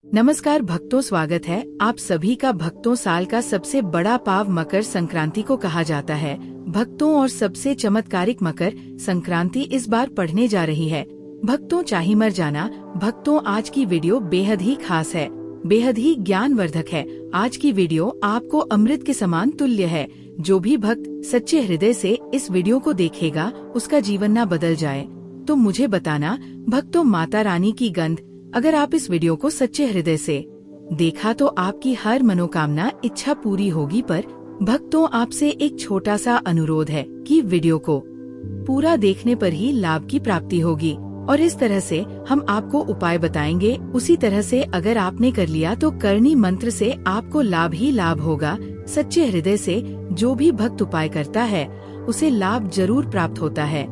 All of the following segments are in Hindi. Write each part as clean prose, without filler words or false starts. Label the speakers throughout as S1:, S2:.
S1: नमस्कार भक्तों, स्वागत है आप सभी का। भक्तों, साल का सबसे बड़ा पाव मकर संक्रांति को कहा जाता है। भक्तों, और सबसे चमत्कारिक मकर संक्रांति इस बार पढ़ने जा रही है। भक्तों, चाहे मर जाना। भक्तों, आज की वीडियो बेहद ही खास है, बेहद ही ज्ञानवर्धक है। आज की वीडियो आपको अमृत के समान तुल्य है। जो भी भक्त सच्चे हृदय से इस वीडियो को देखेगा, उसका जीवन न बदल जाए। तो मुझे बताना भक्तों, माता रानी की गंध, अगर आप इस वीडियो को सच्चे हृदय से देखा तो आपकी हर मनोकामना इच्छा पूरी होगी। पर भक्तों, आपसे एक छोटा सा अनुरोध है कि वीडियो को पूरा देखने पर ही लाभ की प्राप्ति होगी। और इस तरह से हम आपको उपाय बताएंगे, उसी तरह से अगर आपने कर लिया तो करनी मंत्र से आपको लाभ ही लाभ होगा। सच्चे हृदय से जो भी भक्त उपाय करता है उसे लाभ जरूर प्राप्त होता है।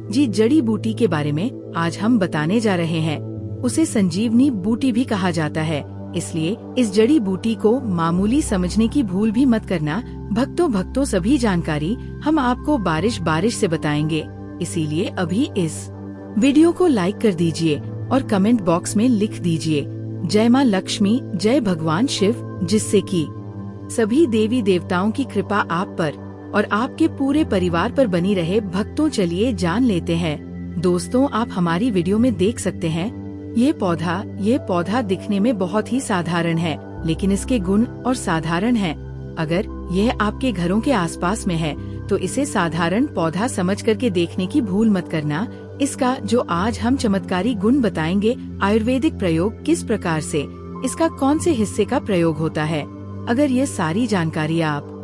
S1: जी, जड़ी बूटी के बारे में आज हम बताने जा रहे हैं। उसे संजीवनी बूटी भी कहा जाता है, इसलिए इस जड़ी बूटी को मामूली समझने की भूल भी मत करना। भक्तों, सभी जानकारी हम आपको बारिश से बताएंगे। इसीलिए अभी इस वीडियो को लाइक कर दीजिए और कमेंट बॉक्स में लिख दीजिए जय माँ लक्ष्मी, जय भगवान शिव, जिससे कि सभी देवी देवताओं की कृपा आप पर और आपके पूरे परिवार पर बनी रहे। भक्तों, चलिए जान लेते हैं। दोस्तों, आप हमारी वीडियो में देख सकते हैं ये पौधा दिखने में बहुत ही साधारण है, लेकिन इसके गुण और साधारण हैं। अगर यह आपके घरों के आसपास में है तो इसे साधारण पौधा समझ करके देखने की भूल मत करना। इसका जो आज हम चमत्कारी गुण बताएंगे, आयुर्वेदिक प्रयोग किस प्रकार से, इसका कौन से हिस्से का प्रयोग होता है, अगर ये सारी जानकारी आप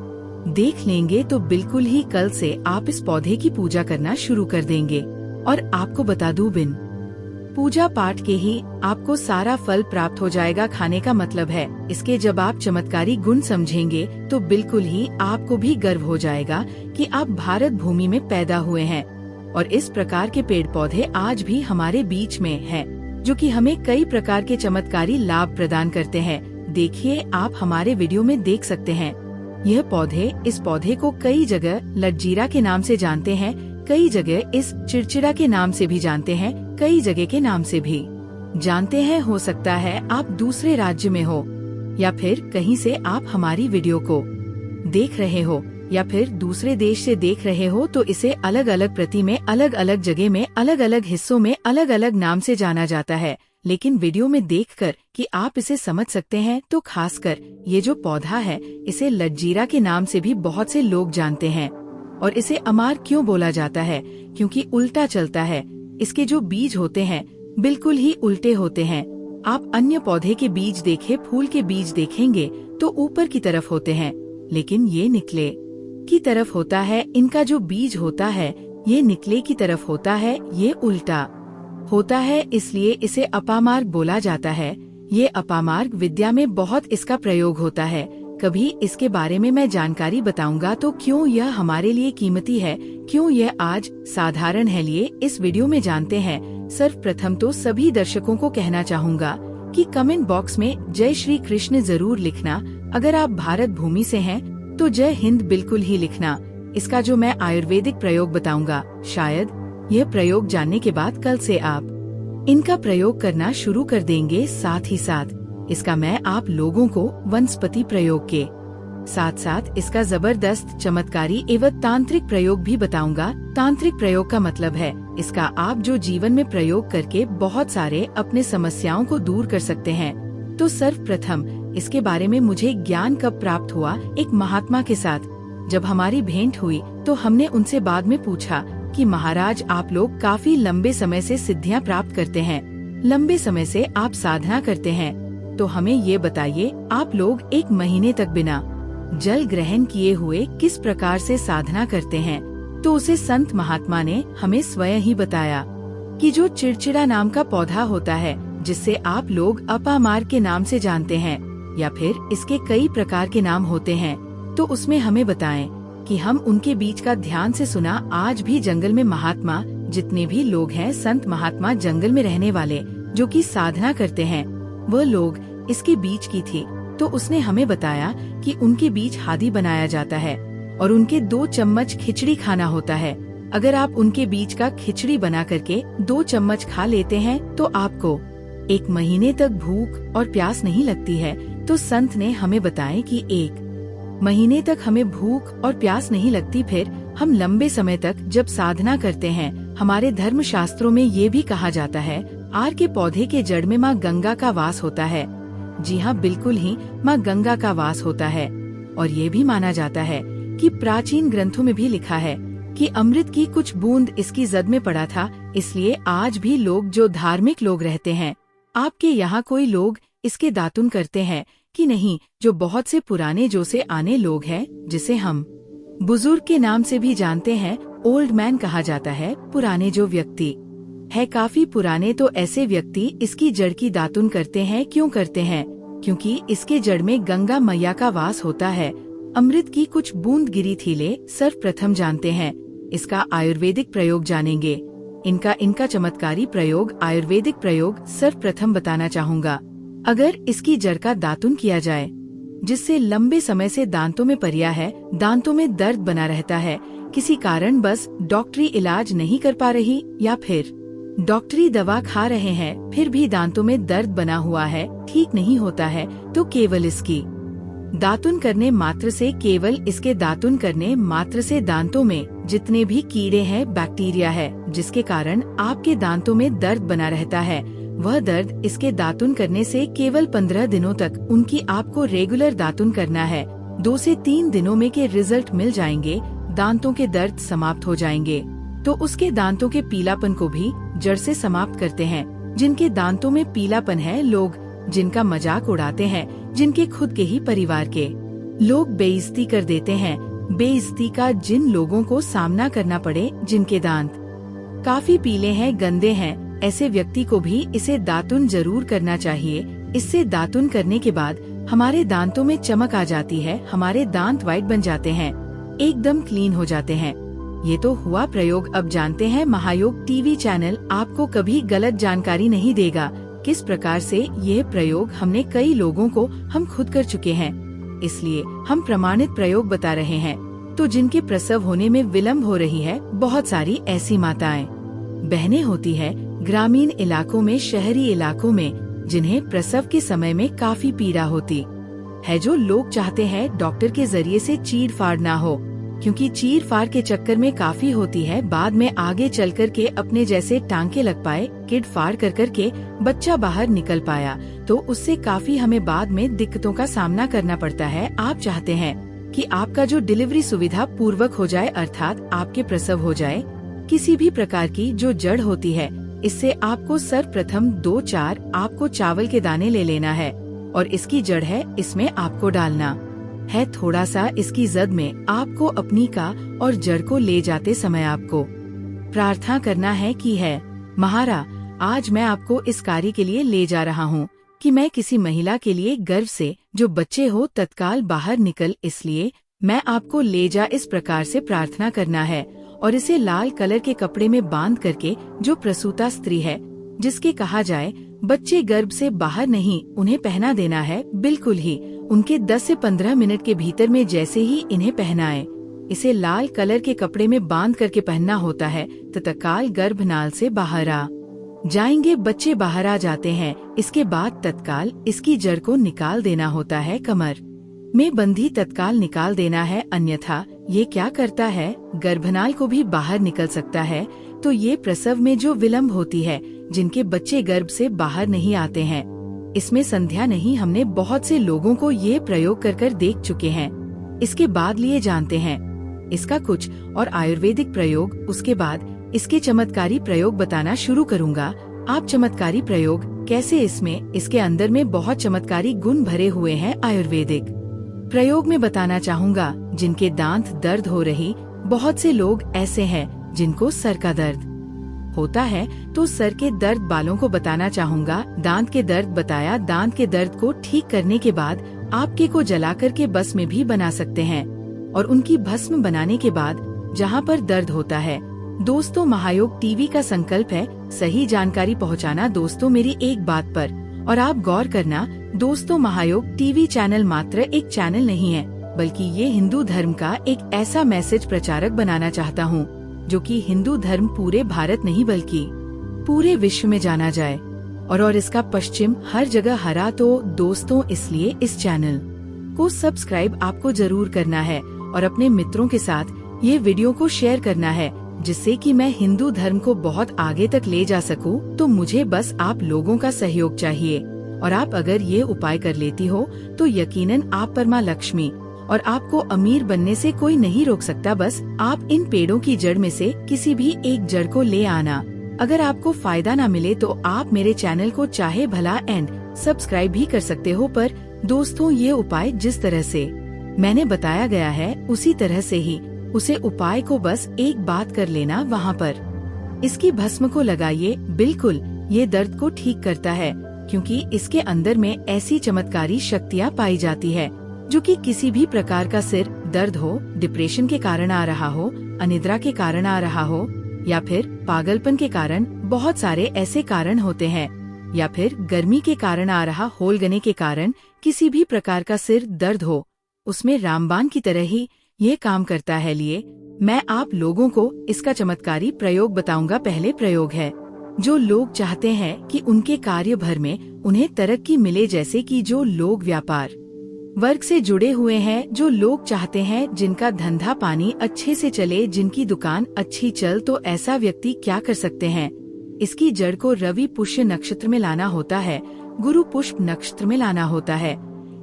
S1: देख लेंगे तो बिल्कुल ही कल से आप इस पौधे की पूजा करना शुरू कर देंगे। और आपको बता दूं, बिन पूजा पाठ के ही आपको सारा फल प्राप्त हो जाएगा। खाने का मतलब है इसके जब आप चमत्कारी गुण समझेंगे तो बिल्कुल ही आपको भी गर्व हो जाएगा कि आप भारत भूमि में पैदा हुए हैं। और इस प्रकार के पेड़ पौधे आज भी हमारे बीच में हैं, जो कि हमें कई प्रकार के चमत्कारी लाभ प्रदान करते हैं। देखिए, आप हमारे वीडियो में देख सकते हैं इस पौधे को कई जगह लटजीरा के नाम से जानते हैं, कई जगह इस चिड़चिड़ा के नाम से भी जानते हैं, कई जगह के नाम से भी जानते हैं। हो सकता है आप दूसरे राज्य में हो, या फिर कहीं से आप हमारी वीडियो को देख रहे हो, या फिर दूसरे देश से देख रहे हो, तो इसे अलग अलग प्रति में, अलग अलग जगह में, अलग अलग हिस्सों में अलग अलग नाम से जाना जाता है। लेकिन वीडियो में देखकर कि आप इसे समझ सकते हैं, तो खासकर ये जो पौधा है इसे लटजीरा के नाम से भी बहुत से लोग जानते हैं। और इसे अमार क्यों बोला जाता है? क्योंकि उल्टा चलता है। इसके जो बीज होते हैं बिल्कुल ही उल्टे होते हैं। आप अन्य पौधे के बीज देखे, फूल के बीज देखेंगे तो ऊपर की तरफ होते हैं, लेकिन ये निकले की तरफ होता है। इनका जो बीज होता है ये निकले की तरफ होता है, ये उल्टा होता है, इसलिए इसे अपामार्ग बोला जाता है। ये अपामार्ग विद्या में बहुत इसका प्रयोग होता है। कभी इसके बारे में मैं जानकारी बताऊंगा। तो क्यों यह हमारे लिए कीमती है, क्यों यह आज साधारण है, लिए इस वीडियो में जानते हैं। सर्वप्रथम तो सभी दर्शकों को कहना चाहूँगा कि कमेंट बॉक्स में जय श्री कृष्ण जरूर लिखना। अगर आप भारत भूमि से हैं तो जय हिंद बिल्कुल ही लिखना। इसका जो मैं आयुर्वेदिक प्रयोग बताऊंगा, शायद यह प्रयोग जानने के बाद कल से आप इनका प्रयोग करना शुरू कर देंगे। साथ ही साथ इसका मैं आप लोगों को वनस्पति प्रयोग के साथ साथ इसका जबरदस्त चमत्कारी एवं तांत्रिक प्रयोग भी बताऊंगा। तांत्रिक प्रयोग का मतलब है इसका आप जो जीवन में प्रयोग करके बहुत सारे अपने समस्याओं को दूर कर सकते हैं। तो सर्वप्रथम इसके बारे में मुझे ज्ञान कब प्राप्त हुआ, एक महात्मा के साथ जब हमारी भेंट हुई तो हमने उनसे बाद में पूछा कि महाराज, आप लोग काफी लंबे समय से सिद्धियां प्राप्त करते हैं, लंबे समय से आप साधना करते हैं, तो हमें ये बताइए आप लोग 1 महीने तक बिना जल ग्रहण किए हुए किस प्रकार से साधना करते हैं। तो उसे संत महात्मा ने हमें स्वयं ही बताया कि जो चिड़चिड़ा नाम का पौधा होता है, जिससे आप लोग अपामार्ग के नाम से जानते हैं, या फिर इसके कई प्रकार के नाम होते हैं, तो उसमें हमें बताएं कि हम उनके बीच का ध्यान से सुना। आज भी जंगल में महात्मा जितने भी लोग हैं, संत महात्मा जंगल में रहने वाले जो कि साधना करते हैं, वह लोग इसके बीज की थी। तो उसने हमें बताया कि उनके बीज हादी बनाया जाता है और उनके 2 चम्मच खिचड़ी खाना होता है। अगर आप उनके बीज का खिचड़ी बना करके 2 चम्मच खा लेते हैं तो आपको 1 महीने तक भूख और प्यास नहीं लगती है, तो संत ने हमें बताया कि 1 महीने तक हमें भूख और प्यास नहीं लगती, फिर हम लंबे समय तक जब साधना करते हैं। हमारे धर्म शास्त्रों में ये भी कहा जाता है, आर के पौधे के जड़ में माँ गंगा का वास होता है। जी हाँ, बिल्कुल ही माँ गंगा का वास होता है। और ये भी माना जाता है कि प्राचीन ग्रंथों में भी लिखा है कि अमृत की कुछ बूंद इसकी जद में पड़ा था, इसलिए आज भी लोग जो धार्मिक लोग रहते हैं, आपके यहाँ कोई लोग इसके दातुन करते हैं कि नहीं? जो बहुत से पुराने जो से आने लोग हैं, जिसे हम बुजुर्ग के नाम से भी जानते हैं, ओल्ड मैन कहा जाता है। पुराने जो व्यक्ति है, काफी पुराने, तो ऐसे व्यक्ति इसकी जड़ की दातुन करते हैं। क्यों करते हैं? क्योंकि इसके जड़ में गंगा मैया का वास होता है। अमृत की कुछ बूंद गिरी थी ले सर्वप्रथम जानते हैं। इसका आयुर्वेदिक प्रयोग जानेंगे। इनका चमत्कारी प्रयोग, आयुर्वेदिक प्रयोग सर्वप्रथम बताना चाहूँगा। अगर इसकी जड़ का दातुन किया जाए, जिससे लंबे समय से दांतों में परिया है, दांतों में दर्द बना रहता है, किसी कारण बस डॉक्टरी इलाज नहीं कर पा रही, या फिर डॉक्टरी दवा खा रहे हैं फिर भी दांतों में दर्द बना हुआ है, ठीक नहीं होता है, तो केवल इसकी दातुन करने मात्र से, केवल इसके दातुन करने मात्र से दांतों में जितने भी कीड़े हैं, बैक्टीरिया है, जिसके कारण आपके दांतों में दर्द बना रहता है, वह दर्द इसके दातुन करने से केवल 15 दिनों तक उनकी आपको रेगुलर दातुन करना है। 2 से 3 दिनों में के रिजल्ट मिल जाएंगे, दांतों के दर्द समाप्त हो जाएंगे। तो उसके दांतों के पीलापन को भी जड़ से समाप्त करते हैं। जिनके दांतों में पीलापन है, लोग जिनका मजाक उड़ाते हैं, जिनके खुद के ही परिवार के लोग बेइज्जती कर देते हैं, बेइज्जती का जिन लोगों को सामना करना पड़े, जिनके दांत काफी पीले हैं, गंदे हैं, ऐसे व्यक्ति को भी इसे दातुन जरूर करना चाहिए। इससे दातुन करने के बाद हमारे दांतों में चमक आ जाती है, हमारे दांत व्हाइट बन जाते हैं, एकदम क्लीन हो जाते हैं। ये तो हुआ प्रयोग। अब जानते हैं, महायोग टीवी चैनल आपको कभी गलत जानकारी नहीं देगा। किस प्रकार से ये प्रयोग हमने कई लोगों को हम खुद कर चुके हैं, इसलिए हम प्रमाणित प्रयोग बता रहे हैं। तो जिनके प्रसव होने में विलम्ब हो रही है, बहुत सारी ऐसी माताएं बहनें होती है ग्रामीण इलाकों में, शहरी इलाकों में, जिन्हें प्रसव के समय में काफी पीड़ा होती है, जो लोग चाहते हैं डॉक्टर के जरिए से चीर फाड़ ना हो, क्योंकि चीर फाड़ के चक्कर में काफी होती है, बाद में आगे चल कर के अपने जैसे टांके लग पाए, किड फाड़ कर के बच्चा बाहर निकल पाया, तो उससे काफी हमें बाद में दिक्कतों का सामना करना पड़ता है। आप चाहते हैं कि आपका जो डिलीवरी सुविधा पूर्वक हो जाए, अर्थात आपके प्रसव हो जाए। किसी भी प्रकार की जो जड़ होती है, इससे आपको सर्वप्रथम 2-4 आपको चावल के दाने ले लेना है, और इसकी जड़ है, इसमें आपको डालना है थोड़ा सा इसकी जद में। आपको अपनी का और जड़ को ले जाते समय आपको प्रार्थना करना है कि है महारा, आज मैं आपको इस कार्य के लिए ले जा रहा हूँ कि मैं किसी महिला के लिए गर्भ से जो बच्चे हो तत्काल बाहर निकल, इसलिए मैं आपको ले जा, इस प्रकार से प्रार्थना करना है। और इसे लाल कलर के कपड़े में बांध करके जो प्रसूता स्त्री है, जिसके कहा जाए बच्चे गर्भ से बाहर नहीं, उन्हें पहना देना है। बिल्कुल ही उनके 10 से 15 मिनट के भीतर में जैसे ही इन्हें पहनाए, इसे लाल कलर के कपड़े में बांध करके पहनना होता है, तो तत्काल गर्भनाल से बाहर आ जाएंगे, बच्चे बाहर आ जाते हैं। इसके बाद तत्काल इसकी जड़ को निकाल देना होता है, कमर में बंधी तत्काल निकाल देना है, अन्यथा ये क्या करता है, गर्भनाल को भी बाहर निकल सकता है। तो ये प्रसव में जो विलम्ब होती है, जिनके बच्चे गर्भ से बाहर नहीं आते हैं, इसमें संध्या नहीं, हमने बहुत से लोगों को ये प्रयोग कर देख चुके हैं। इसके बाद लिए जानते हैं इसका कुछ और आयुर्वेदिक प्रयोग, उसके बाद इसके चमत्कारी प्रयोग बताना शुरू करूँगा। आप चमत्कारी प्रयोग कैसे, इसमें इसके अंदर में बहुत चमत्कारी गुण भरे हुए हैं। आयुर्वेदिक प्रयोग में बताना चाहूँगा, जिनके दांत दर्द हो रही, बहुत से लोग ऐसे हैं जिनको सर का दर्द होता है, तो सर के दर्द बालों को बताना चाहूँगा। दांत के दर्द बताया, दांत के दर्द को ठीक करने के बाद आपके को जला करके भस्म में भी बना सकते हैं, और उनकी भस्म बनाने के बाद जहाँ पर दर्द होता है। दोस्तों, महायोग टीवी का संकल्प है सही जानकारी पहुँचाना। दोस्तों, मेरी एक बात पर और आप गौर करना, दोस्तों, महायोग टीवी चैनल मात्र एक चैनल नहीं है, बल्कि ये हिंदू धर्म का एक ऐसा मैसेज प्रचारक बनाना चाहता हूँ, जो कि हिंदू धर्म पूरे भारत नहीं बल्कि पूरे विश्व में जाना जाए। और इसका पश्चिम हर जगह हरा। तो दोस्तों, इसलिए इस चैनल को सब्सक्राइब आपको जरूर करना है और अपने मित्रों के साथ ये वीडियो को शेयर करना है, जिससे कि मैं हिंदू धर्म को बहुत आगे तक ले जा सकूं। तो मुझे बस आप लोगों का सहयोग चाहिए, और आप अगर ये उपाय कर लेती हो तो यकीनन आप पर मां लक्ष्मी और आपको अमीर बनने से कोई नहीं रोक सकता। बस आप इन पेड़ों की जड़ में से किसी भी एक जड़ को ले आना। अगर आपको फायदा ना मिले तो आप मेरे चैनल को चाहे भला एंड सब्सक्राइब भी कर सकते हो। पर दोस्तों, ये उपाय जिस तरह से मैंने बताया गया है उसी तरह से ही उसे उपाय को बस एक बात कर लेना, वहाँ पर इसकी भस्म को लगाइए। बिल्कुल ये दर्द को ठीक करता है, क्योंकि इसके अंदर में ऐसी चमत्कारी शक्तियाँ पाई जाती है जो कि किसी भी प्रकार का सिर दर्द हो, डिप्रेशन के कारण आ रहा हो, अनिद्रा के कारण आ रहा हो, या फिर पागलपन के कारण, बहुत सारे ऐसे कारण होते हैं, या फिर गर्मी के कारण आ रहा होलगने के कारण किसी भी प्रकार का सिर दर्द हो, उसमें रामबाण की तरह ही ये काम करता है। लिए मैं आप लोगों को इसका चमत्कारी प्रयोग बताऊंगा। पहले प्रयोग है, जो लोग चाहते हैं कि उनके कार्य भर में उन्हें तरक्की मिले, जैसे कि जो लोग व्यापार वर्ग से जुड़े हुए हैं, जो लोग चाहते हैं जिनका धंधा पानी अच्छे से चले, जिनकी दुकान अच्छी चल, तो ऐसा व्यक्ति क्या कर सकते हैं? इसकी जड़ को रवि पुष्य नक्षत्र में लाना होता है, गुरु पुष्प नक्षत्र में लाना होता है,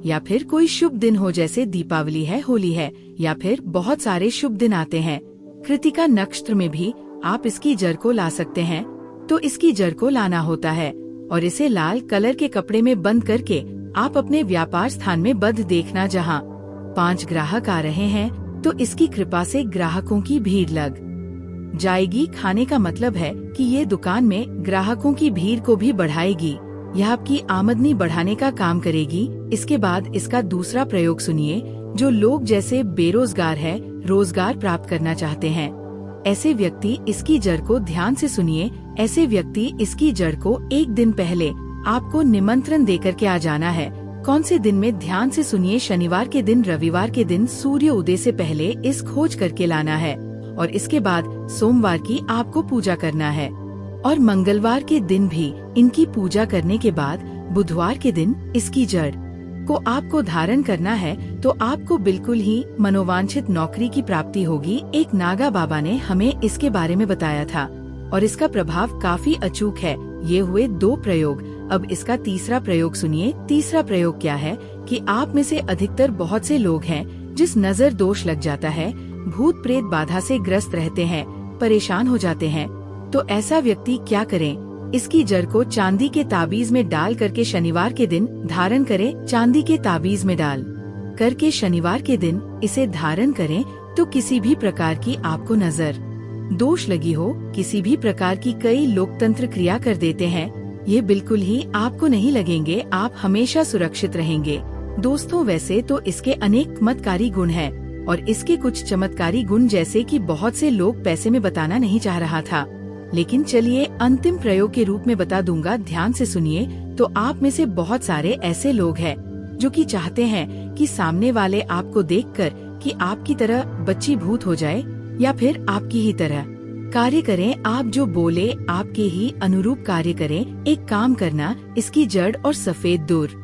S1: या फिर कोई शुभ दिन हो, जैसे दीपावली है, होली है, या फिर बहुत सारे शुभ दिन आते हैं। कृतिका नक्षत्र में भी आप इसकी जड़ को ला सकते हैं। तो इसकी जड़ को लाना होता है और इसे लाल कलर के कपड़े में बंद करके आप अपने व्यापार स्थान में बंद देखना, जहां 5 ग्राहक आ रहे हैं तो इसकी कृपा से ग्राहकों की भीड़ लग जाएगी। खाने का मतलब है कि ये दुकान में ग्राहकों की भीड़ को भी बढ़ाएगी, यह आपकी आमदनी बढ़ाने का काम करेगी। इसके बाद इसका दूसरा प्रयोग सुनिए। जो लोग जैसे बेरोजगार है, रोजगार प्राप्त करना चाहते हैं, ऐसे व्यक्ति इसकी जड़ को ध्यान से सुनिए। ऐसे व्यक्ति इसकी जड़ को एक दिन पहले आपको निमंत्रण देकर के आ जाना है। कौन से दिन में? ध्यान से सुनिए। शनिवार के दिन, रविवार के दिन सूर्य उदय से पहले इस खोज करके लाना है, और इसके बाद सोमवार की आपको पूजा करना है, और मंगलवार के दिन भी इनकी पूजा करने के बाद बुधवार के दिन इसकी जड़ को आपको धारण करना है। तो आपको बिल्कुल ही मनोवांछित नौकरी की प्राप्ति होगी। एक नागा बाबा ने हमें इसके बारे में बताया था और इसका प्रभाव काफी अचूक है। ये हुए 2 प्रयोग। अब इसका तीसरा प्रयोग सुनिए। तीसरा प्रयोग क्या है कि आप में से अधिकतर बहुत से लोग हैं जिस नजर दोष लग जाता है, भूत प्रेत बाधा से ग्रस्त रहते हैं, परेशान हो जाते हैं। तो ऐसा व्यक्ति क्या करें? इसकी जड़ को चांदी के ताबीज में डाल करके शनिवार के दिन धारण करें। चांदी के ताबीज में डाल करके शनिवार के दिन इसे धारण करें, तो किसी भी प्रकार की आपको नजर दोष लगी हो, किसी भी प्रकार की, कई लोकतंत्र क्रिया कर देते हैं, ये बिल्कुल ही आपको नहीं लगेंगे। आप हमेशा सुरक्षित रहेंगे। दोस्तों, वैसे तो इसके अनेक चमत्कारी गुण हैं, और इसके कुछ चमत्कारी गुण जैसे कि बहुत से लोग पैसे में बताना नहीं चाह रहा था, लेकिन चलिए अंतिम प्रयोग के रूप में बता दूंगा। ध्यान से सुनिए। तो आप में से बहुत सारे ऐसे लोग हैं जो कि चाहते हैं कि सामने वाले आपको देखकर कि आपकी तरह बच्ची भूत हो जाए, या फिर आपकी ही तरह कार्य करें। आप जो बोले आपके ही अनुरूप कार्य करें। एक काम करना, इसकी जड़ और सफेद दूर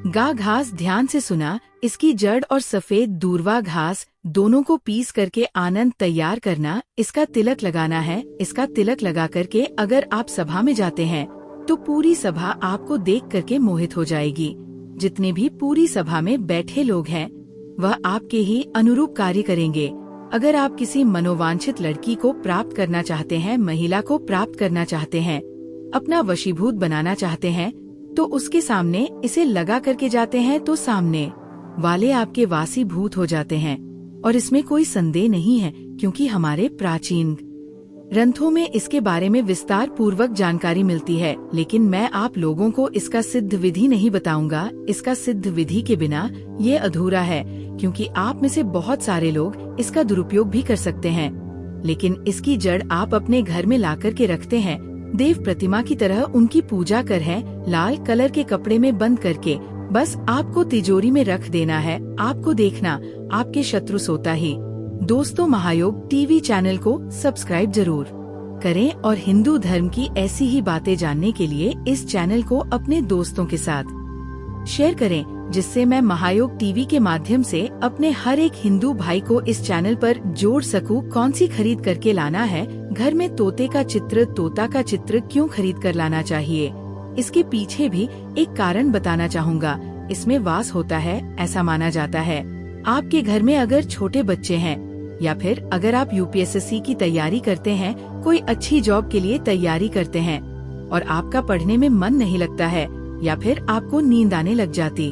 S1: गा घास, ध्यान से सुना, इसकी जड़ और सफेद दूरवा घास दोनों को पीस करके आनंद तैयार करना। इसका तिलक लगाना है। इसका तिलक लगा करके अगर आप सभा में जाते हैं तो पूरी सभा आपको देख करके मोहित हो जाएगी। जितने भी पूरी सभा में बैठे लोग हैं वह आपके ही अनुरूप कार्य करेंगे। अगर आप किसी मनोवांछित लड़की को प्राप्त करना चाहते हैं, महिला को प्राप्त करना चाहते हैं, अपना वशीभूत बनाना चाहते हैं, तो उसके सामने इसे लगा करके जाते हैं तो सामने वाले आपके वासी भूत हो जाते हैं। और इसमें कोई संदेह नहीं है, क्योंकि हमारे प्राचीन ग्रंथों में इसके बारे में विस्तार पूर्वक जानकारी मिलती है। लेकिन मैं आप लोगों को इसका सिद्ध विधि नहीं बताऊंगा। इसका सिद्ध विधि के बिना ये अधूरा है, क्योंकि आप में से बहुत सारे लोग इसका दुरुपयोग भी कर सकते हैं। लेकिन इसकी जड़ आप अपने घर में लाकर के रखते हैं, देव प्रतिमा की तरह उनकी पूजा कर है, लाल कलर के कपड़े में बंद करके बस आपको तिजोरी में रख देना है। आपको देखना आपके शत्रु सोता ही। दोस्तों, महायोग टीवी चैनल को सब्सक्राइब जरूर करें और हिंदू धर्म की ऐसी ही बातें जानने के लिए इस चैनल को अपने दोस्तों के साथ शेयर करें, जिससे मैं महायोग टीवी के माध्यम से अपने हर एक हिंदू भाई को इस चैनल पर जोड़ सकूं। कौन सी खरीद करके लाना है, घर में तोते का चित्र, तोता का चित्र क्यों खरीद कर लाना चाहिए, इसके पीछे भी एक कारण बताना चाहूँगा। इसमें वास होता है, ऐसा माना जाता है। आपके घर में अगर छोटे बच्चे हैं या फिर अगर आप यूपीएससी की तैयारी करते हैं, कोई अच्छी जॉब के लिए तैयारी करते हैं और आपका पढ़ने में मन नहीं लगता है, या फिर आपको नींद आने लग जाती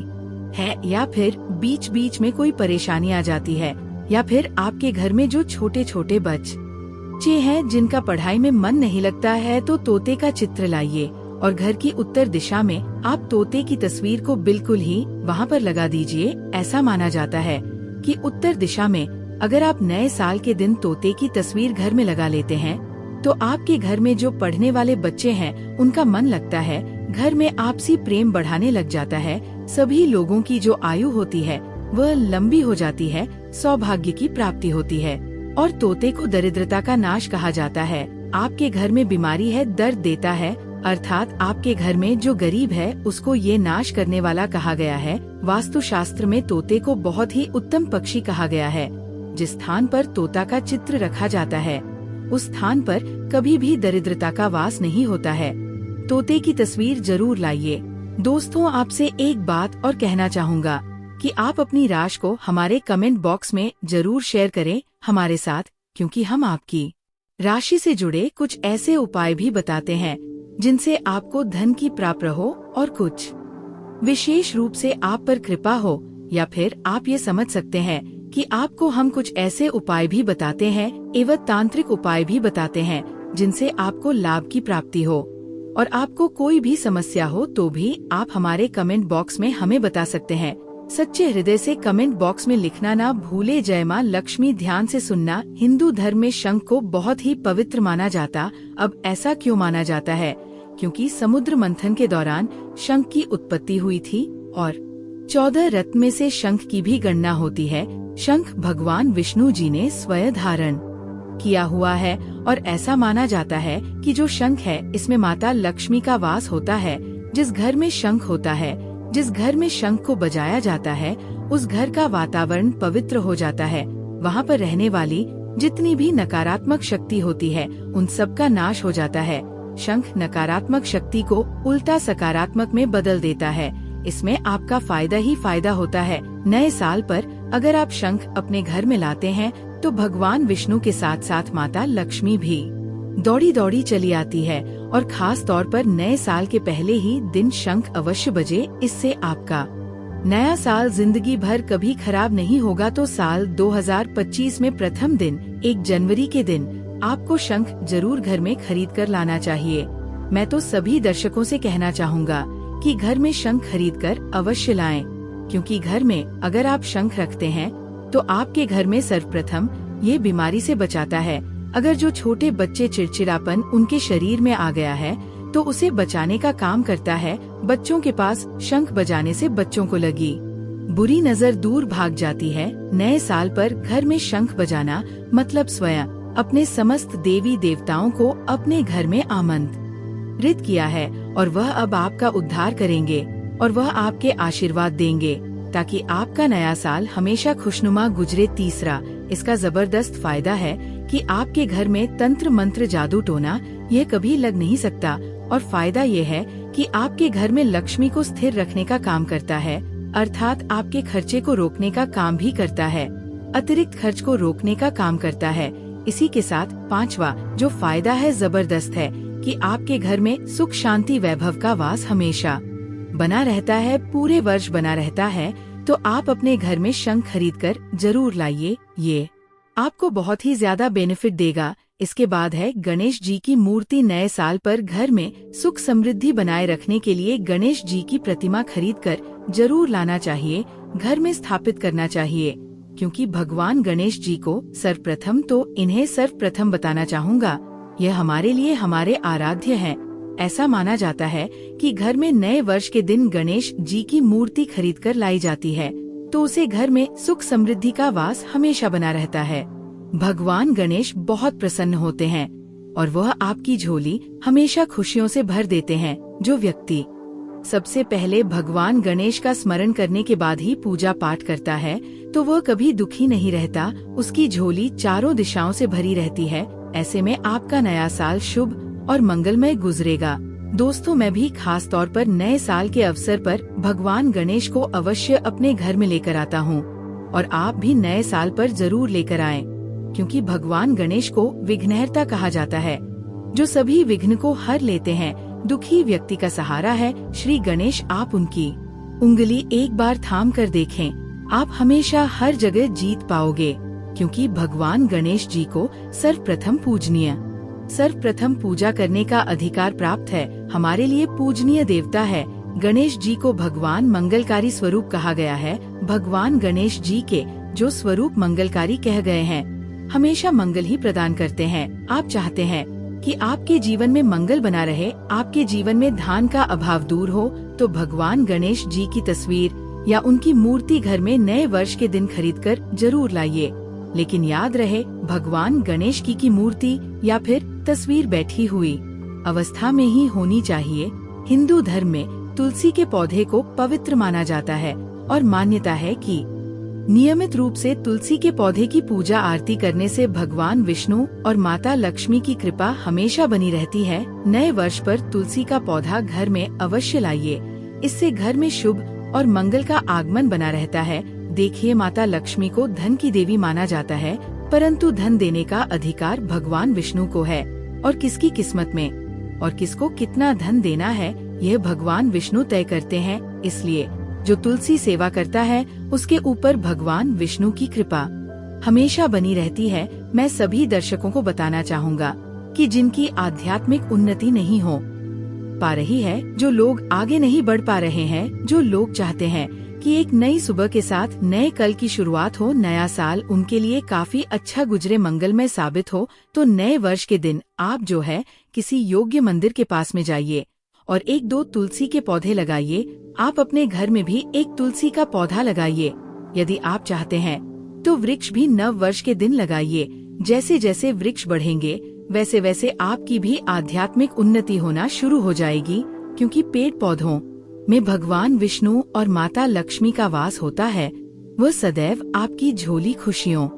S1: है, या फिर बीच बीच में कोई परेशानी आ जाती है, या फिर आपके घर में जो छोटे छोटे बच्चे हैं जिनका पढ़ाई में मन नहीं लगता है, तो तोते का चित्र लाइए और घर की उत्तर दिशा में आप तोते की तस्वीर को बिल्कुल ही वहाँ पर लगा दीजिए। ऐसा माना जाता है कि उत्तर दिशा में अगर आप नए साल के दिन तोते की तस्वीर घर में लगा लेते हैं, तो आपके घर में जो पढ़ने वाले बच्चे हैं उनका मन लगता है, घर में आपसी प्रेम बढ़ाने लग जाता है, सभी लोगों की जो आयु होती है वह लंबी हो जाती है, सौभाग्य की प्राप्ति होती है। और तोते को दरिद्रता का नाश कहा जाता है। आपके घर में बीमारी है, दर्द देता है, अर्थात आपके घर में जो गरीब है उसको ये नाश करने वाला कहा गया है। वास्तुशास्त्र में तोते को बहुत ही उत्तम पक्षी कहा गया है। जिस स्थान पर तोता का चित्र रखा जाता है उस स्थान पर कभी भी दरिद्रता का वास नहीं होता है। तोते की तस्वीर जरूर लाइए। दोस्तों, आपसे एक बात और कहना चाहूँगा कि आप अपनी राशि को हमारे कमेंट बॉक्स में जरूर शेयर करें हमारे साथ, क्योंकि हम आपकी राशि से जुड़े कुछ ऐसे उपाय भी बताते हैं जिनसे आपको धन की प्राप्ति हो और कुछ विशेष रूप से आप पर कृपा हो, या फिर आप ये समझ सकते हैं कि आपको हम कुछ ऐसे उपाय भी बताते हैं एवं तांत्रिक उपाय भी बताते हैं जिनसे आपको लाभ की प्राप्ति हो। और आपको कोई भी समस्या हो तो भी आप हमारे कमेंट बॉक्स में हमें बता सकते हैं। सच्चे हृदय से कमेंट बॉक्स में लिखना ना भूले। जय मां लक्ष्मी। ध्यान से सुनना, हिंदू धर्म में शंख को बहुत ही पवित्र माना जाता। अब ऐसा क्यों माना जाता है? क्योंकि समुद्र मंथन के दौरान शंख की उत्पत्ति हुई थी और 14 रत्न में से शंख की भी गणना होती है। शंख भगवान विष्णु जी ने स्वयं धारण किया हुआ है और ऐसा माना जाता है कि जो शंख है इसमें माता लक्ष्मी का वास होता है। जिस घर में शंख होता है, जिस घर में शंख को बजाया जाता है, उस घर का वातावरण पवित्र हो जाता है। वहाँ पर रहने वाली जितनी भी नकारात्मक शक्ति होती है उन सब का नाश हो जाता है। शंख नकारात्मक शक्ति को उल्टा सकारात्मक में बदल देता है। इसमें आपका फायदा ही फायदा होता है। नए साल पर अगर आप शंख अपने घर में लाते हैं तो भगवान विष्णु के साथ साथ माता लक्ष्मी भी दौड़ी दौड़ी चली आती है। और खास तौर पर नए साल के पहले ही दिन शंख अवश्य बजे। इससे आपका नया साल जिंदगी भर कभी खराब नहीं होगा। तो साल 2025 में प्रथम दिन 1 जनवरी के दिन आपको शंख जरूर घर में खरीद कर लाना चाहिए। मैं तो सभी दर्शकों से कहना चाहूँगा कि घर में शंख खरीद कर अवश्य लाएं, क्योंकि घर में अगर आप शंख रखते हैं तो आपके घर में सर्वप्रथम ये बीमारी से बचाता है। अगर जो छोटे बच्चे चिड़चिड़ापन उनके शरीर में आ गया है तो उसे बचाने का काम करता है। बच्चों के पास शंख बजाने से बच्चों को लगी बुरी नजर दूर भाग जाती है। नए साल पर घर में शंख बजाना मतलब स्वयं अपने समस्त देवी देवताओं को अपने घर में आमंत्रित किया है और वह अब आपका उद्धार करेंगे और वह आपके आशीर्वाद देंगे ताकि आपका नया साल हमेशा खुशनुमा गुजरे। तीसरा, इसका जबरदस्त फायदा है कि आपके घर में तंत्र मंत्र जादू टोना यह कभी लग नहीं सकता। और फायदा ये है कि आपके घर में लक्ष्मी को स्थिर रखने का काम करता है, अर्थात आपके खर्चे को रोकने का काम भी करता है, अतिरिक्त खर्च को रोकने का काम करता है। इसी के साथ पांचवा जो फायदा है जबरदस्त है कि आपके घर में सुख शांति वैभव का वास हमेशा बना रहता है, पूरे वर्ष बना रहता है। तो आप अपने घर में शंख खरीद कर जरूर लाइए, ये आपको बहुत ही ज्यादा बेनिफिट देगा। इसके बाद है गणेश जी की मूर्ति। नए साल पर घर में सुख समृद्धि बनाए रखने के लिए गणेश जी की प्रतिमा खरीदकर जरूर लाना चाहिए, घर में स्थापित करना चाहिए, क्योंकि भगवान गणेश जी को सर्वप्रथम तो इन्हें सर्वप्रथम बताना चाहूँगा, यह हमारे लिए हमारे आराध्य हैं। ऐसा माना जाता है कि घर में नए वर्ष के दिन गणेश जी की मूर्ति खरीद कर लाई जाती है तो उसे घर में सुख समृद्धि का वास हमेशा बना रहता है। भगवान गणेश बहुत प्रसन्न होते हैं। और वह आपकी झोली हमेशा खुशियों से भर देते हैं। जो व्यक्ति सबसे पहले भगवान गणेश का स्मरण करने के बाद ही पूजा पाठ करता है तो वह कभी दुखी नहीं रहता, उसकी झोली चारों दिशाओं से भरी रहती है। ऐसे में आपका नया साल शुभ और मंगलमय गुजरेगा। दोस्तों, मैं भी खास तौर पर नए साल के अवसर पर भगवान गणेश को अवश्य अपने घर में लेकर आता हूँ और आप भी नए साल पर जरूर लेकर आएं, क्योंकि भगवान गणेश को विघ्नहर्ता कहा जाता है, जो सभी विघ्न को हर लेते हैं। दुखी व्यक्ति का सहारा है श्री गणेश। आप उनकी उंगली एक बार थाम कर देखें, आप हमेशा हर जगह जीत पाओगे, क्योंकि भगवान गणेश जी को सर्वप्रथम पूजा करने का अधिकार प्राप्त है। हमारे लिए पूजनीय देवता है। गणेश जी को भगवान मंगलकारी स्वरूप कहा गया है। भगवान गणेश जी के जो स्वरूप मंगलकारी कह गए हैं, हमेशा मंगल ही प्रदान करते हैं। आप चाहते हैं कि आपके जीवन में मंगल बना रहे, आपके जीवन में धन का अभाव दूर हो, तो भगवान गणेश जी की तस्वीर या उनकी मूर्ति घर में नए वर्ष के दिन खरीदकर जरूर लाइए। लेकिन याद रहे, भगवान गणेश की मूर्ति या फिर तस्वीर बैठी हुई अवस्था में ही होनी चाहिए। हिंदू धर्म में तुलसी के पौधे को पवित्र माना जाता है और मान्यता है कि नियमित रूप से तुलसी के पौधे की पूजा आरती करने से भगवान विष्णु और माता लक्ष्मी की कृपा हमेशा बनी रहती है। नए वर्ष पर तुलसी का पौधा घर में अवश्य लाइए, इससे घर में शुभ और मंगल का आगमन बना रहता है। देखिए, माता लक्ष्मी को धन की देवी माना जाता है, परंतु धन देने का अधिकार भगवान विष्णु को है और किसकी किस्मत में और किसको कितना धन देना है, यह भगवान विष्णु तय करते हैं। इसलिए जो तुलसी सेवा करता है उसके ऊपर भगवान विष्णु की कृपा हमेशा बनी रहती है। मैं सभी दर्शकों को बताना चाहूँगा कि जिनकी आध्यात्मिक उन्नति नहीं हो पा रही है, जो लोग आगे नहीं बढ़ पा रहे हैं, जो लोग चाहते हैं कि एक नई सुबह के साथ नए कल की शुरुआत हो, नया साल उनके लिए काफी अच्छा गुजरे, मंगलमय साबित हो, तो नए वर्ष के दिन आप जो है किसी योग्य मंदिर के पास में जाइए और 1-2 तुलसी के पौधे लगाइए। आप अपने घर में भी एक तुलसी का पौधा लगाइए। यदि आप चाहते हैं तो वृक्ष भी नव वर्ष के दिन लगाइए। जैसे जैसे वृक्ष बढ़ेंगे वैसे वैसे आपकी भी आध्यात्मिक उन्नति होना शुरू हो जाएगी, क्योंकि पेड़ पौधों में भगवान विष्णु और माता लक्ष्मी का वास होता है। वह सदैव आपकी झोली खुशियों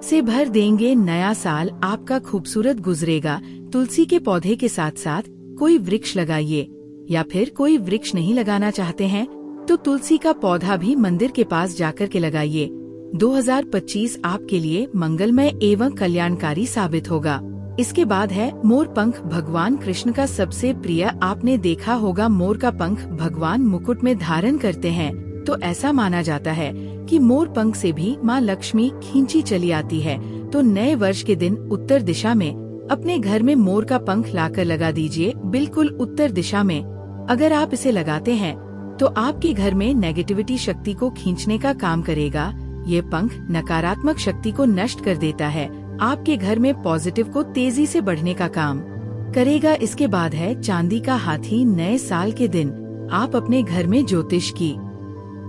S1: से भर देंगे। नया साल आपका खूबसूरत गुजरेगा। तुलसी के पौधे के साथ साथ कोई वृक्ष लगाइए, या फिर कोई वृक्ष नहीं लगाना चाहते हैं तो तुलसी का पौधा भी मंदिर के पास जाकर के लगाइए। 2025 आपके लिए मंगलमय एवं कल्याणकारी साबित होगा। इसके बाद है मोर पंख, भगवान कृष्ण का सबसे प्रिय। आपने देखा होगा मोर का पंख भगवान मुकुट में धारण करते हैं, तो ऐसा माना जाता है कि मोर पंख से भी माँ लक्ष्मी खींची चली आती है। तो नए वर्ष के दिन उत्तर दिशा में अपने घर में मोर का पंख लाकर लगा दीजिए, बिल्कुल उत्तर दिशा में। अगर आप इसे लगाते हैं तो आपके घर में नेगेटिविटी शक्ति को खींचने का काम करेगा। ये पंख नकारात्मक शक्ति को नष्ट कर देता है, आपके घर में पॉजिटिव को तेजी से बढ़ने का काम करेगा। इसके बाद है चांदी का हाथी। नए साल के दिन आप अपने घर में ज्योतिष की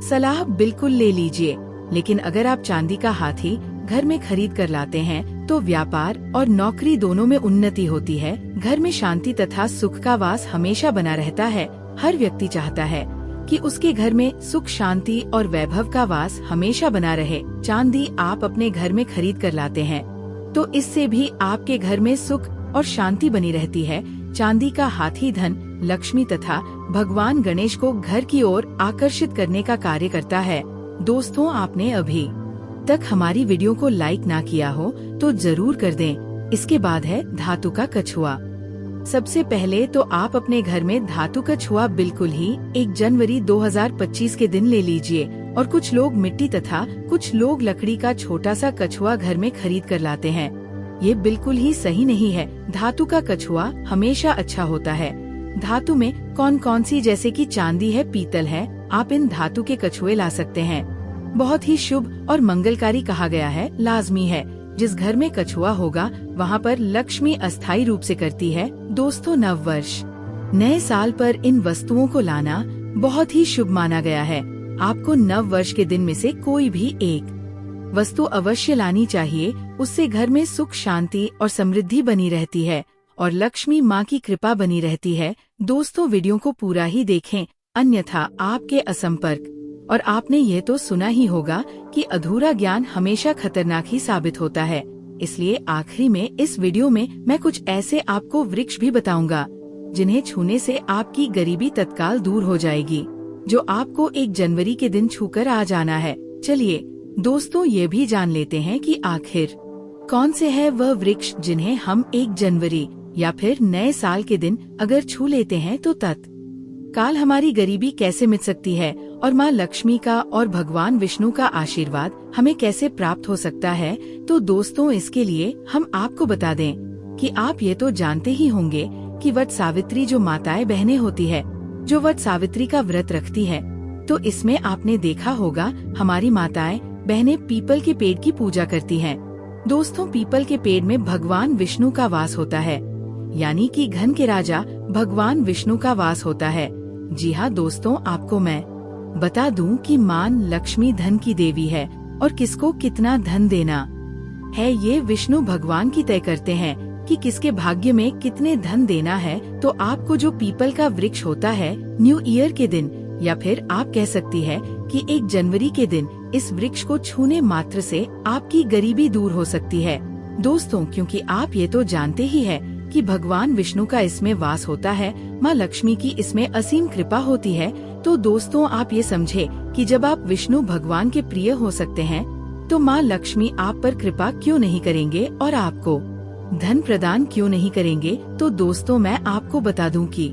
S1: सलाह बिल्कुल ले लीजिए, लेकिन अगर आप चांदी का हाथी घर में खरीद कर लाते हैं तो व्यापार और नौकरी दोनों में उन्नति होती है। घर में शांति तथा सुख का वास हमेशा बना रहता है। हर व्यक्ति चाहता है कि उसके घर में सुख, शांति और वैभव का वास हमेशा बना रहे। चांदी आप अपने घर में खरीद कर लाते हैं तो इससे भी आपके घर में सुख और शांति बनी रहती है। चांदी का हाथी धन, लक्ष्मी तथा भगवान गणेश को घर की ओर आकर्षित करने का कार्य करता है। दोस्तों, आपने अभी तक हमारी वीडियो को लाइक ना किया हो तो जरूर कर दें। इसके बाद है धातु का कछुआ। सबसे पहले तो आप अपने घर में धातु का कछुआ बिल्कुल ही 1 जनवरी 2025 के दिन ले लीजिए, और कुछ लोग मिट्टी तथा कुछ लोग लकड़ी का छोटा सा कछुआ घर में खरीद कर लाते हैं। ये बिल्कुल ही सही नहीं है। धातु का कछुआ हमेशा अच्छा होता है। धातु में कौन कौन सी, जैसे कि चांदी है, पीतल है, आप इन धातु के कछुए ला सकते हैं। बहुत ही शुभ और मंगलकारी कहा गया है। लाजमी है जिस घर में कछुआ होगा वहाँ पर लक्ष्मी अस्थायी रूप से करती है। दोस्तों, नव वर्ष नए साल पर इन वस्तुओं को लाना बहुत ही शुभ माना गया है। आपको नव वर्ष के दिन में से कोई भी एक वस्तु अवश्य लानी चाहिए। उससे घर में सुख, शांति और समृद्धि बनी रहती है और लक्ष्मी माँ की कृपा बनी रहती है। दोस्तों, वीडियो को पूरा ही देखें, अन्यथा आपके असंपर्क। और आपने ये तो सुना ही होगा कि अधूरा ज्ञान हमेशा खतरनाक ही साबित होता है। इसलिए आखिरी में इस वीडियो में मैं कुछ ऐसे आपको वृक्ष भी बताऊंगा जिन्हें छूने से आपकी गरीबी तत्काल दूर हो जाएगी, जो आपको 1 जनवरी के दिन छूकर आ जाना है। चलिए दोस्तों, ये भी जान लेते हैं कि आखिर कौन से है वह वृक्ष जिन्हें हम 1 जनवरी या फिर नए साल के दिन अगर छू लेते हैं तो तत्काल हमारी गरीबी कैसे मिट सकती है और माँ लक्ष्मी का और भगवान विष्णु का आशीर्वाद हमें कैसे प्राप्त हो सकता है। तो दोस्तों, इसके लिए हम आपको बता दें कि आप ये तो जानते ही होंगे कि वट सावित्री जो माताएं बहनें होती है, जो वट सावित्री का व्रत रखती है, तो इसमें आपने देखा होगा हमारी माताएं बहनें पीपल के पेड़ की पूजा करती हैं। दोस्तों, पीपल के पेड़ में भगवान विष्णु का वास होता है, यानी कि घन के राजा भगवान विष्णु का वास होता है। जी हाँ दोस्तों, आपको मैं बता दूं कि माँ लक्ष्मी धन की देवी है और किसको कितना धन देना है ये विष्णु भगवान की तय करते हैं कि किसके भाग्य में कितने धन देना है। तो आपको जो पीपल का वृक्ष होता है, न्यू ईयर के दिन या फिर आप कह सकती है कि 1 जनवरी के दिन इस वृक्ष को छूने मात्र से आपकी गरीबी दूर हो सकती है। दोस्तों, क्योंकि आप ये तो जानते ही है कि भगवान विष्णु का इसमें वास होता है, माँ लक्ष्मी की इसमें असीम कृपा होती है। तो दोस्तों, आप ये समझे कि जब आप विष्णु भगवान के प्रिय हो सकते हैं तो माँ लक्ष्मी आप पर कृपा क्यों नहीं करेंगे और आपको धन प्रदान क्यों नहीं करेंगे। तो दोस्तों, मैं आपको बता दूं कि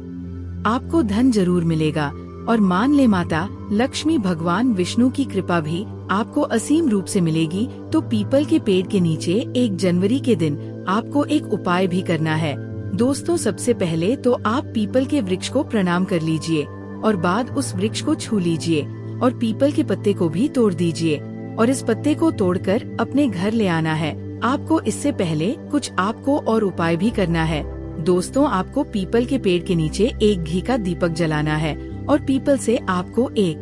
S1: आपको धन जरूर मिलेगा और मान ले माता लक्ष्मी भगवान विष्णु की कृपा भी आपको असीम रूप से मिलेगी। तो पीपल के पेड़ के नीचे 1 जनवरी के दिन आपको एक उपाय भी करना है। दोस्तों, सबसे पहले तो आप पीपल के वृक्ष को प्रणाम कर लीजिए और बाद उस वृक्ष को छू लीजिए और पीपल के पत्ते को भी तोड़ दीजिए और इस पत्ते को तोड़कर अपने घर ले आना है। आपको इससे पहले कुछ आपको और उपाय भी करना है। दोस्तों, आपको पीपल के पेड़ के नीचे एक घी का दीपक जलाना है और पीपल से आपको एक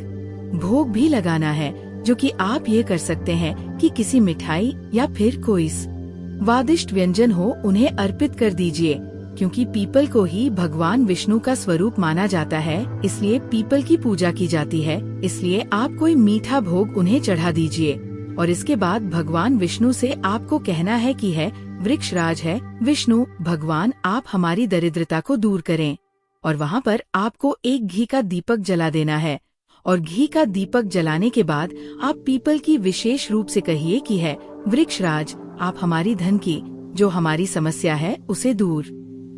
S1: भोग भी लगाना है, जो कि आप ये कर सकते हैं कि किसी मिठाई या फिर कोई स्वादिष्ट व्यंजन हो उन्हें अर्पित कर दीजिए। क्योंकि पीपल को ही भगवान विष्णु का स्वरूप माना जाता है, इसलिए पीपल की पूजा की जाती है। इसलिए आप कोई मीठा भोग उन्हें चढ़ा दीजिए और इसके बाद भगवान विष्णु से आपको कहना है कि है वृक्ष राज है विष्णु भगवान, आप हमारी दरिद्रता को दूर करें। और वहाँ पर आपको एक घी का दीपक जला देना है और घी का दीपक जलाने के बाद आप पीपल की विशेष रूप से कहिए कि है वृक्ष राज, आप हमारी धन की जो हमारी समस्या है उसे दूर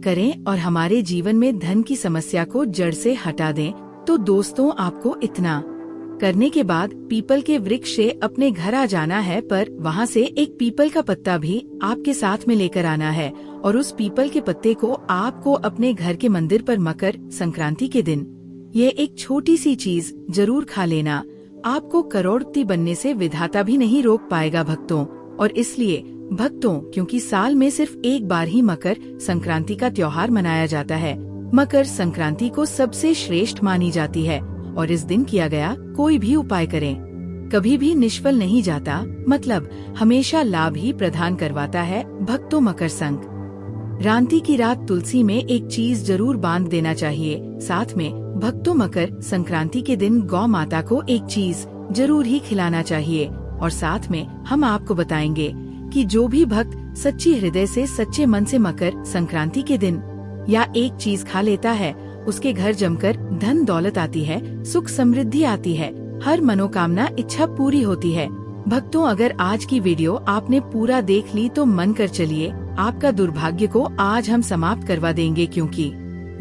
S1: करें और हमारे जीवन में धन की समस्या को जड़ से हटा दें। तो दोस्तों, आपको इतना करने के बाद पीपल के वृक्ष से अपने घर आ जाना है, पर वहाँ से एक पीपल का पत्ता भी आपके साथ में लेकर आना है और उस पीपल के पत्ते को आपको अपने घर के मंदिर पर मकर संक्रांति के दिन ये एक छोटी सी चीज जरूर खा लेना। आपको करोड़पति बनने से विधाता भी नहीं रोक पाएगा भक्तों। और इसलिए भक्तों, क्योंकि साल में सिर्फ एक बार ही मकर संक्रांति का त्योहार मनाया जाता है, मकर संक्रांति को सबसे श्रेष्ठ मानी जाती है और इस दिन किया गया कोई भी उपाय करें कभी भी निष्फल नहीं जाता, मतलब हमेशा लाभ ही प्रदान करवाता है। भक्तों, मकर संक्रांति की रात तुलसी में एक चीज जरूर बांध देना चाहिए। साथ में भक्तों, मकर संक्रांति के दिन गौ माता को एक चीज जरूर ही खिलाना चाहिए। और साथ में हम आपको बताएंगे कि जो भी भक्त सच्ची हृदय से सच्चे मन से मकर संक्रांति के दिन या एक चीज खा लेता है, उसके घर जमकर धन दौलत आती है, सुख समृद्धि आती है, हर मनोकामना इच्छा पूरी होती है। भक्तों, अगर आज की वीडियो आपने पूरा देख ली तो मन कर चलिए, आपका दुर्भाग्य को आज हम समाप्त करवा देंगे। क्योंकि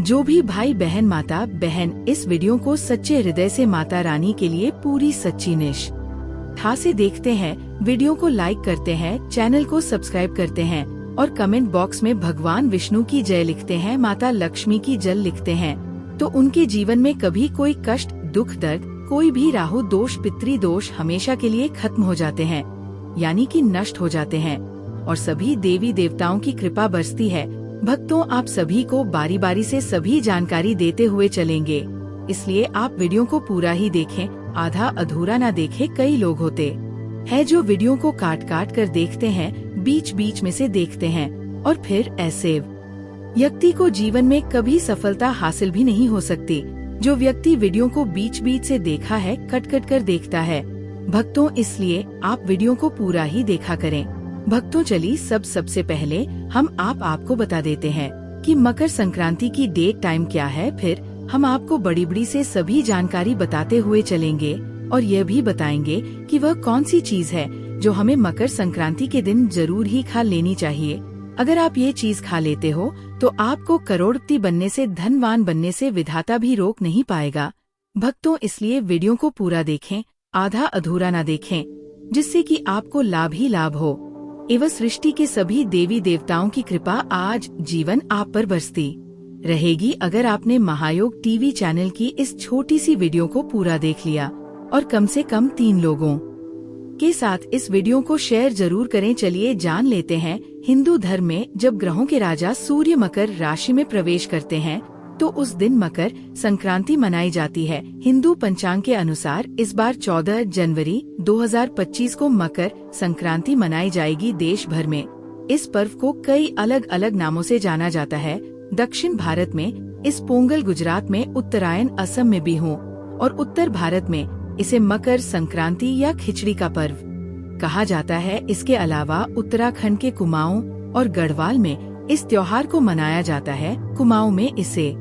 S1: जो भी भाई बहन माता बहन इस वीडियो को सच्चे हृदय से माता रानी के लिए पूरी सच्ची निष्ठा से देखते हैं, वीडियो को लाइक करते हैं, चैनल को सब्सक्राइब करते हैं और कमेंट बॉक्स में भगवान विष्णु की जय लिखते हैं, माता लक्ष्मी की जल लिखते हैं, तो उनके जीवन में कभी कोई कष्ट दुख दर्द कोई भी राहु दोष पितृ दोष हमेशा के लिए खत्म हो जाते हैं, यानी कि नष्ट हो जाते हैं और सभी देवी देवताओं की कृपा बरसती है। भक्तों, आप सभी को बारी बारी से सभी जानकारी देते हुए चलेंगे, इसलिए आप वीडियो को पूरा ही देखें, आधा अधूरा ना देखें। कई लोग होते हैं जो वीडियो को काट काट कर देखते हैं, बीच बीच में से देखते हैं और फिर ऐसे व्यक्ति को जीवन में कभी सफलता हासिल भी नहीं हो सकती। जो व्यक्ति वीडियो को बीच बीच से देखा है, कट कट कर देखता है। भक्तों, इसलिए आप वीडियो को पूरा ही देखा करें। भक्तों, चलिए सबसे पहले हम आपको बता देते हैं कि मकर संक्रांति की डेट टाइम क्या है। फिर हम आपको बड़ी से सभी जानकारी बताते हुए चलेंगे और यह भी बताएंगे कि वह कौन सी चीज है जो हमें मकर संक्रांति के दिन जरूर ही खा लेनी चाहिए। अगर आप ये चीज खा लेते हो तो आपको करोड़पति बनने से, धनवान बनने से विधाता भी रोक नहीं पाएगा। भक्तों, इसलिए वीडियो को पूरा देखें, आधा अधूरा ना देखें, जिससे कि आपको लाभ ही लाभ हो एवं सृष्टि के सभी देवी देवताओं की कृपा आज जीवन आप पर बरसती रहेगी। अगर आपने महायोग टीवी चैनल की इस छोटी सी वीडियो को पूरा देख लिया और कम से कम 3 लोगों के साथ इस वीडियो को शेयर जरूर करें। चलिए जान लेते हैं, हिंदू धर्म में जब ग्रहों के राजा सूर्य मकर राशि में प्रवेश करते हैं तो उस दिन मकर संक्रांति मनाई जाती है। हिंदू पंचांग के अनुसार इस बार 14 जनवरी 2025 को मकर संक्रांति मनाई जाएगी देश भर में। इस पर्व को कई अलग अलग नामों से जाना जाता है। दक्षिण भारत में इस पोंगल, गुजरात में उत्तरायण, असम में बिहू और उत्तर भारत में इसे मकर संक्रांति या खिचड़ी का पर्व कहा जाता है। इसके अलावा उत्तराखंड के कुमाऊं और गढ़वाल में इस त्योहार को मनाया जाता है। कुमाऊं में इसे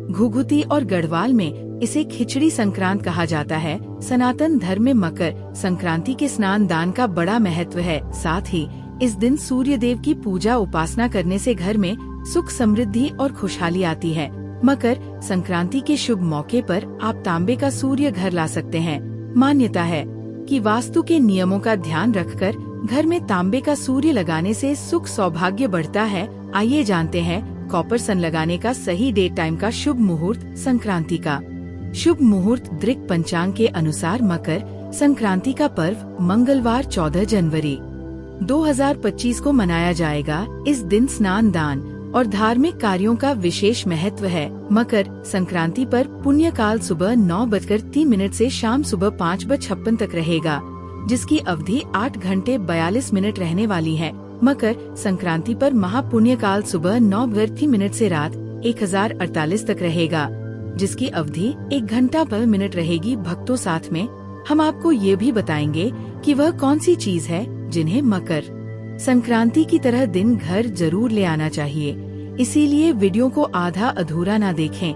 S1: घुघुती और गढ़वाल में इसे खिचड़ी संक्रांत कहा जाता है। सनातन धर्म में मकर संक्रांति के स्नान दान का बड़ा महत्व है। साथ ही इस दिन सूर्य देव की पूजा उपासना करने से घर में सुख, समृद्धि और खुशहाली आती है। मकर संक्रांति के शुभ मौके पर आप तांबे का सूर्य घर ला सकते हैं। मान्यता है कि वास्तु के नियमों का ध्यान रखकर घर में तांबे का सूर्य लगाने से सुख सौभाग्य बढ़ता है। आइए जानते हैं कॉपर सन लगाने का सही डेट टाइम का शुभ मुहूर्त। संक्रांति का शुभ मुहूर्त दृक पंचांग के अनुसार मकर संक्रांति का पर्व मंगलवार 14 जनवरी 2025 को मनाया जाएगा। इस दिन स्नान दान और धार्मिक कार्यों का विशेष महत्व है। मकर संक्रांति पर पुण्य काल सुबह 9:03 से शाम सुबह 5:56 तक रहेगा, जिसकी अवधि 8 घंटे 42 मिनट रहने वाली है। मकर संक्रांति पर महापुण्य काल सुबह 9:03 से रात 1048 तक रहेगा, जिसकी अवधि 1 घंटा 12 मिनट रहेगी। भक्तों, साथ में हम आपको ये भी बताएंगे कि वह कौन सी चीज है जिन्हें मकर संक्रांति की तरह दिन घर जरूर ले आना चाहिए। इसीलिए वीडियो को आधा अधूरा ना देखें,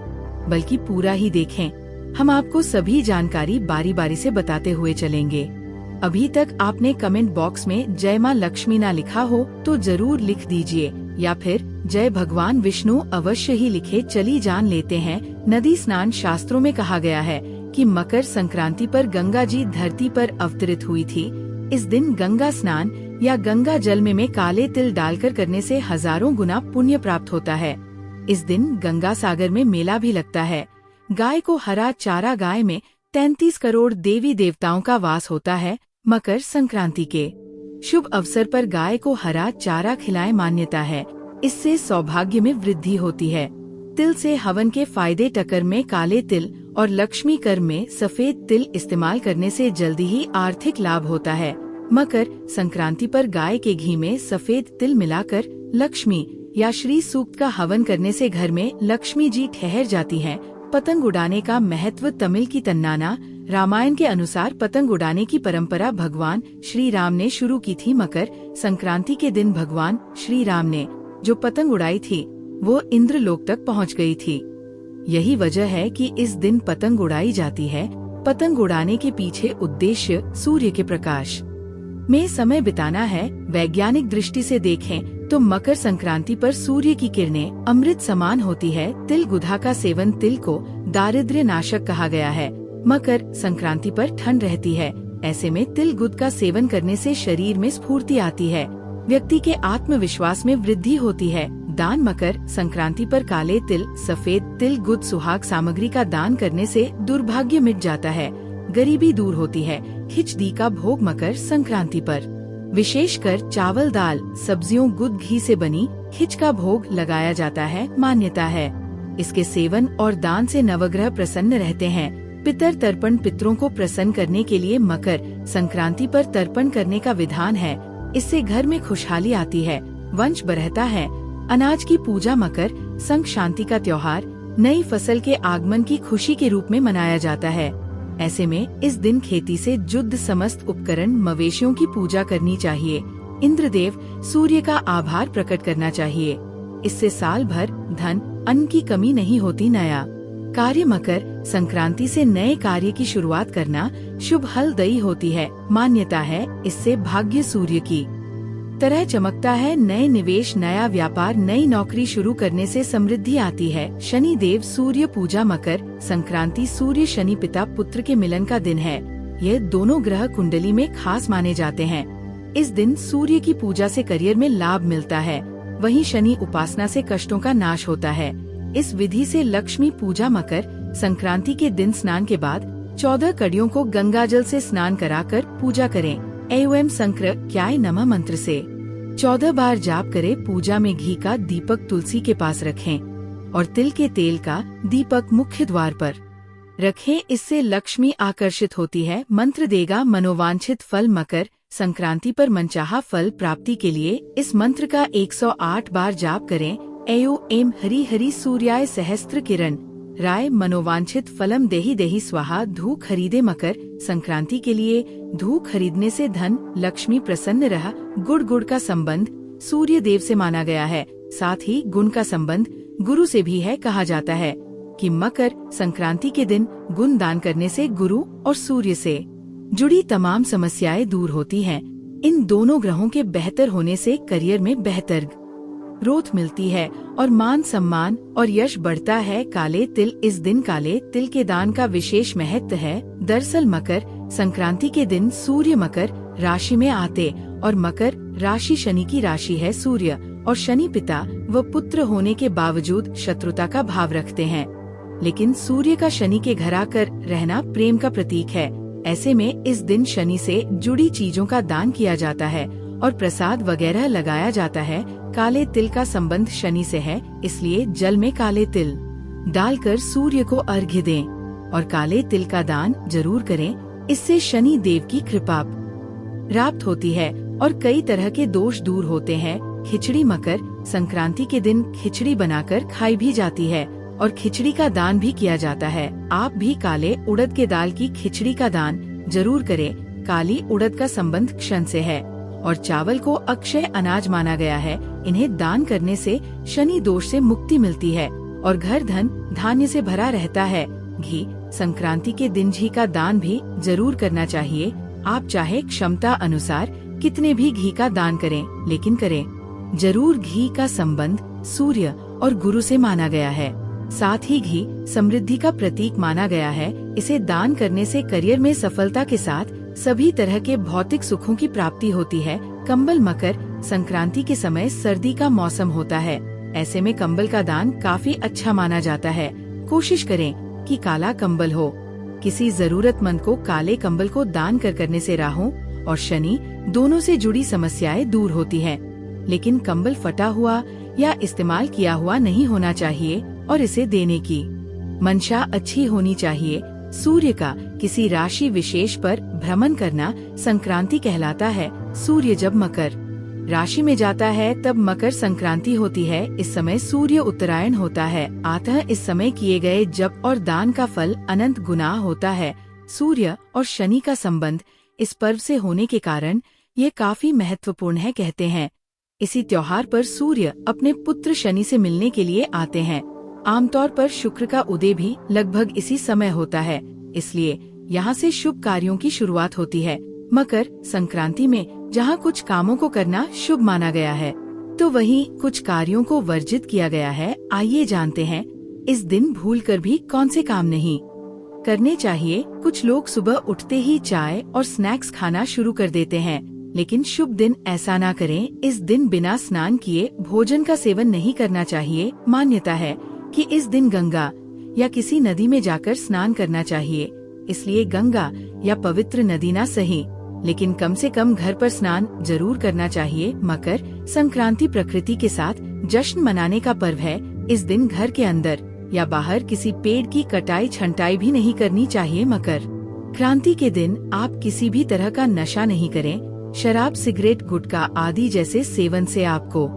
S1: बल्कि पूरा ही देखें। हम आपको सभी जानकारी बारी बारी से बताते हुए चलेंगे। अभी तक आपने कमेंट बॉक्स में जय माँ लक्ष्मी ना लिखा हो तो जरूर लिख दीजिए, या फिर जय भगवान विष्णु अवश्य ही लिखे। चली जान लेते हैं। नदी स्नान शास्त्रों में कहा गया है कि मकर संक्रांति पर गंगा जी धरती पर अवतरित हुई थी। इस दिन गंगा स्नान या गंगा जल में काले तिल डालकर करने से हजारों गुना पुण्य प्राप्त होता है। इस दिन गंगा सागर में मेला भी लगता है। गाय को हरा चारा, गाय में 33 करोड़ देवी देवताओं का वास होता है। मकर संक्रांति के शुभ अवसर पर गाय को हरा चारा खिलाएं, मान्यता है इससे सौभाग्य में वृद्धि होती है। तिल से हवन के फायदे। टकर में काले तिल और लक्ष्मी कर में सफेद तिल इस्तेमाल करने से जल्दी ही आर्थिक लाभ होता है। मकर संक्रांति पर गाय के घी में सफेद तिल मिलाकर लक्ष्मी या श्री सूक्त का हवन करने से घर में लक्ष्मी जी ठहर जाती हैं। पतंग उड़ाने का महत्व। तमिल की तन्नाना रामायण के अनुसार पतंग उड़ाने की परंपरा भगवान श्री राम ने शुरू की थी। मकर संक्रांति के दिन भगवान श्री राम ने जो पतंग उड़ाई थी वो इंद्रलोक तक पहुंच गई थी। यही वजह है कि इस दिन पतंग उड़ाई जाती है। पतंग उड़ाने के पीछे उद्देश्य सूर्य के प्रकाश में समय बिताना है। वैज्ञानिक दृष्टि से देखें तो मकर संक्रांति पर सूर्य की किरणें अमृत समान होती है। तिल गुधा का सेवन। तिल को दारिद्र्य नाशक कहा गया है। मकर संक्रांति पर ठंड रहती है, ऐसे में तिल गुद का सेवन करने से शरीर में स्फूर्ति आती है, व्यक्ति के आत्मविश्वास में वृद्धि होती है। दान। मकर संक्रांति पर काले तिल, सफेद तिल, गुद, सुहाग सामग्री का दान करने से दुर्भाग्य मिट जाता है, गरीबी दूर होती है। खिचड़ी का भोग मकर संक्रांति पर विशेषकर चावल, दाल, सब्जियों, गुद, घी से बनी खिच का भोग लगाया जाता है। मान्यता है इसके सेवन और दान से नवग्रह प्रसन्न रहते हैं। पितर तर्पण। पितरों को प्रसन्न करने के लिए मकर संक्रांति पर तर्पण करने का विधान है। इससे घर में खुशहाली आती है, वंश बढ़ता है अनाज की पूजा मकर संक शांति का त्योहार नई फसल के आगमन की खुशी के रूप में मनाया जाता है। ऐसे में इस दिन खेती से जुड़ समस्त उपकरण मवेशियों की पूजा करनी चाहिए। इंद्रदेव सूर्य का आभार प्रकट करना चाहिए। इससे साल भर धन अन्न की कमी नहीं होती। नया कार्य मकर संक्रांति से नए कार्य की शुरुआत करना शुभ फलदायी होती है। मान्यता है इससे भाग्य सूर्य की तरह चमकता है। नए निवेश, नया व्यापार, नई नौकरी शुरू करने से समृद्धि आती है। शनि देव सूर्य पूजा मकर संक्रांति सूर्य शनि पिता पुत्र के मिलन का दिन है। यह दोनों ग्रह कुंडली में खास माने जाते हैं। इस दिन सूर्य की पूजा से करियर में लाभ मिलता है। वहीं शनि उपासना से कष्टों का नाश होता है। इस विधि से लक्ष्मी पूजा मकर संक्रांति के दिन स्नान के बाद 14 कड़ियों को गंगा जल से स्नान कराकर पूजा करें। एवं संक्रांत्याय नमः मंत्र से 14 बार जाप करें। पूजा में घी का दीपक तुलसी के पास रखें और तिल के तेल का दीपक मुख्य द्वार पर रखें। इससे लक्ष्मी आकर्षित होती है। मंत्र देगा मनोवांछित फल। मकर संक्रांति पर मनचाहा फल प्राप्ति के लिए इस मंत्र का 108 बार जाप करें। एम हरि हरि सूर्याय सहस्त्र किरण राय मनोवांछित फलम देहि देहि स्वाहा। धूप खरीदे मकर संक्रांति के लिए धूप खरीदने से धन लक्ष्मी प्रसन्न रहा। गुड़ का संबंध सूर्य देव से माना गया है। साथ ही गुण का संबंध गुरु से भी है। कहा जाता है कि मकर संक्रांति के दिन गुण दान करने से गुरु और सूर्य से जुड़ी तमाम समस्याएं दूर होती हैं। इन दोनों ग्रहों के बेहतर होने से करियर में बेहतर ग्रोथ मिलती है और मान सम्मान और यश बढ़ता है। काले तिल इस दिन काले तिल के दान का विशेष महत्व है। दरअसल मकर संक्रांति के दिन सूर्य मकर राशि में आते और मकर राशि शनि की राशि है। सूर्य और शनि पिता व पुत्र होने के बावजूद शत्रुता का भाव रखते हैं, लेकिन सूर्य का शनि के घर आकर रहना प्रेम का प्रतीक है। ऐसे में इस दिन शनि से जुड़ी चीजों का दान किया जाता है और प्रसाद वगैरह लगाया जाता है। काले तिल का संबंध शनि से है, इसलिए जल में काले तिल डालकर सूर्य को अर्घ्य दें और काले तिल का दान जरूर करें। इससे शनि देव की कृपा प्राप्त होती है और कई तरह के दोष दूर होते हैं। खिचड़ी मकर संक्रांति के दिन खिचड़ी बनाकर खाई भी जाती है और खिचड़ी का दान भी किया जाता है। आप भी काले उड़द के दाल की खिचड़ी का दान जरूर करें। काली उड़द का संबंध क्षण से है और चावल को अक्षय अनाज माना गया है। इन्हें दान करने से शनि दोष से मुक्ति मिलती है और घर धन धान्य से भरा रहता है। घी संक्रांति के दिन घी का दान भी जरूर करना चाहिए। आप चाहे क्षमता अनुसार कितने भी घी का दान करें, लेकिन करें जरूर। घी का संबंध सूर्य और गुरु से माना गया है। साथ ही घी समृद्धि का प्रतीक माना गया है। इसे दान करने से करियर में सफलता के साथ सभी तरह के भौतिक सुखों की प्राप्ति होती है। कंबल मकर संक्रांति के समय सर्दी का मौसम होता है। ऐसे में कंबल का दान काफी अच्छा माना जाता है। कोशिश करें कि काला कंबल हो। किसी जरूरतमंद को काले कंबल को दान करने से राहु और शनि दोनों से जुड़ी समस्याएं दूर होती हैं। लेकिन कंबल फटा हुआ या इस्तेमाल किया हुआ नहीं होना चाहिए और इसे देने की मंशा अच्छी होनी चाहिए। सूर्य का किसी राशि विशेष पर भ्रमण करना संक्रांति कहलाता है। सूर्य जब मकर राशि में जाता है तब मकर संक्रांति होती है। इस समय सूर्य उत्तरायण होता है। अतः इस समय किए गए जप और दान का फल अनंत गुना होता है। सूर्य और शनि का संबंध इस पर्व से होने के कारण ये काफी महत्वपूर्ण है। कहते हैं इसी त्योहार पर सूर्य अपने पुत्र शनि से मिलने के लिए आते हैं। आमतौर पर शुक्र का उदय भी लगभग इसी समय होता है, इसलिए यहाँ से शुभ कार्यों की शुरुआत होती है। मकर संक्रांति में जहाँ कुछ कामों को करना शुभ माना गया है, तो वहीं कुछ कार्यों को वर्जित किया गया है। आइए जानते हैं इस दिन भूलकर भी कौन से काम नहीं करने चाहिए। कुछ लोग सुबह उठते ही चाय और स्नैक्स खाना शुरू कर देते हैं, लेकिन शुभ दिन ऐसा ना करें। इस दिन बिना स्नान किए भोजन का सेवन नहीं करना चाहिए। मान्यता है कि इस दिन गंगा या किसी नदी में जाकर स्नान करना चाहिए, इसलिए गंगा या पवित्र नदी ना सही, लेकिन कम से कम घर पर स्नान जरूर करना चाहिए। मकर संक्रांति प्रकृति के साथ जश्न मनाने का पर्व है। इस दिन घर के अंदर या बाहर किसी पेड़ की कटाई छंटाई भी नहीं करनी चाहिए। मकर क्रांति के दिन आप किसी भी तरह का नशा नहीं करें। शराब, सिगरेट, गुटखा आदि जैसे सेवन से आपको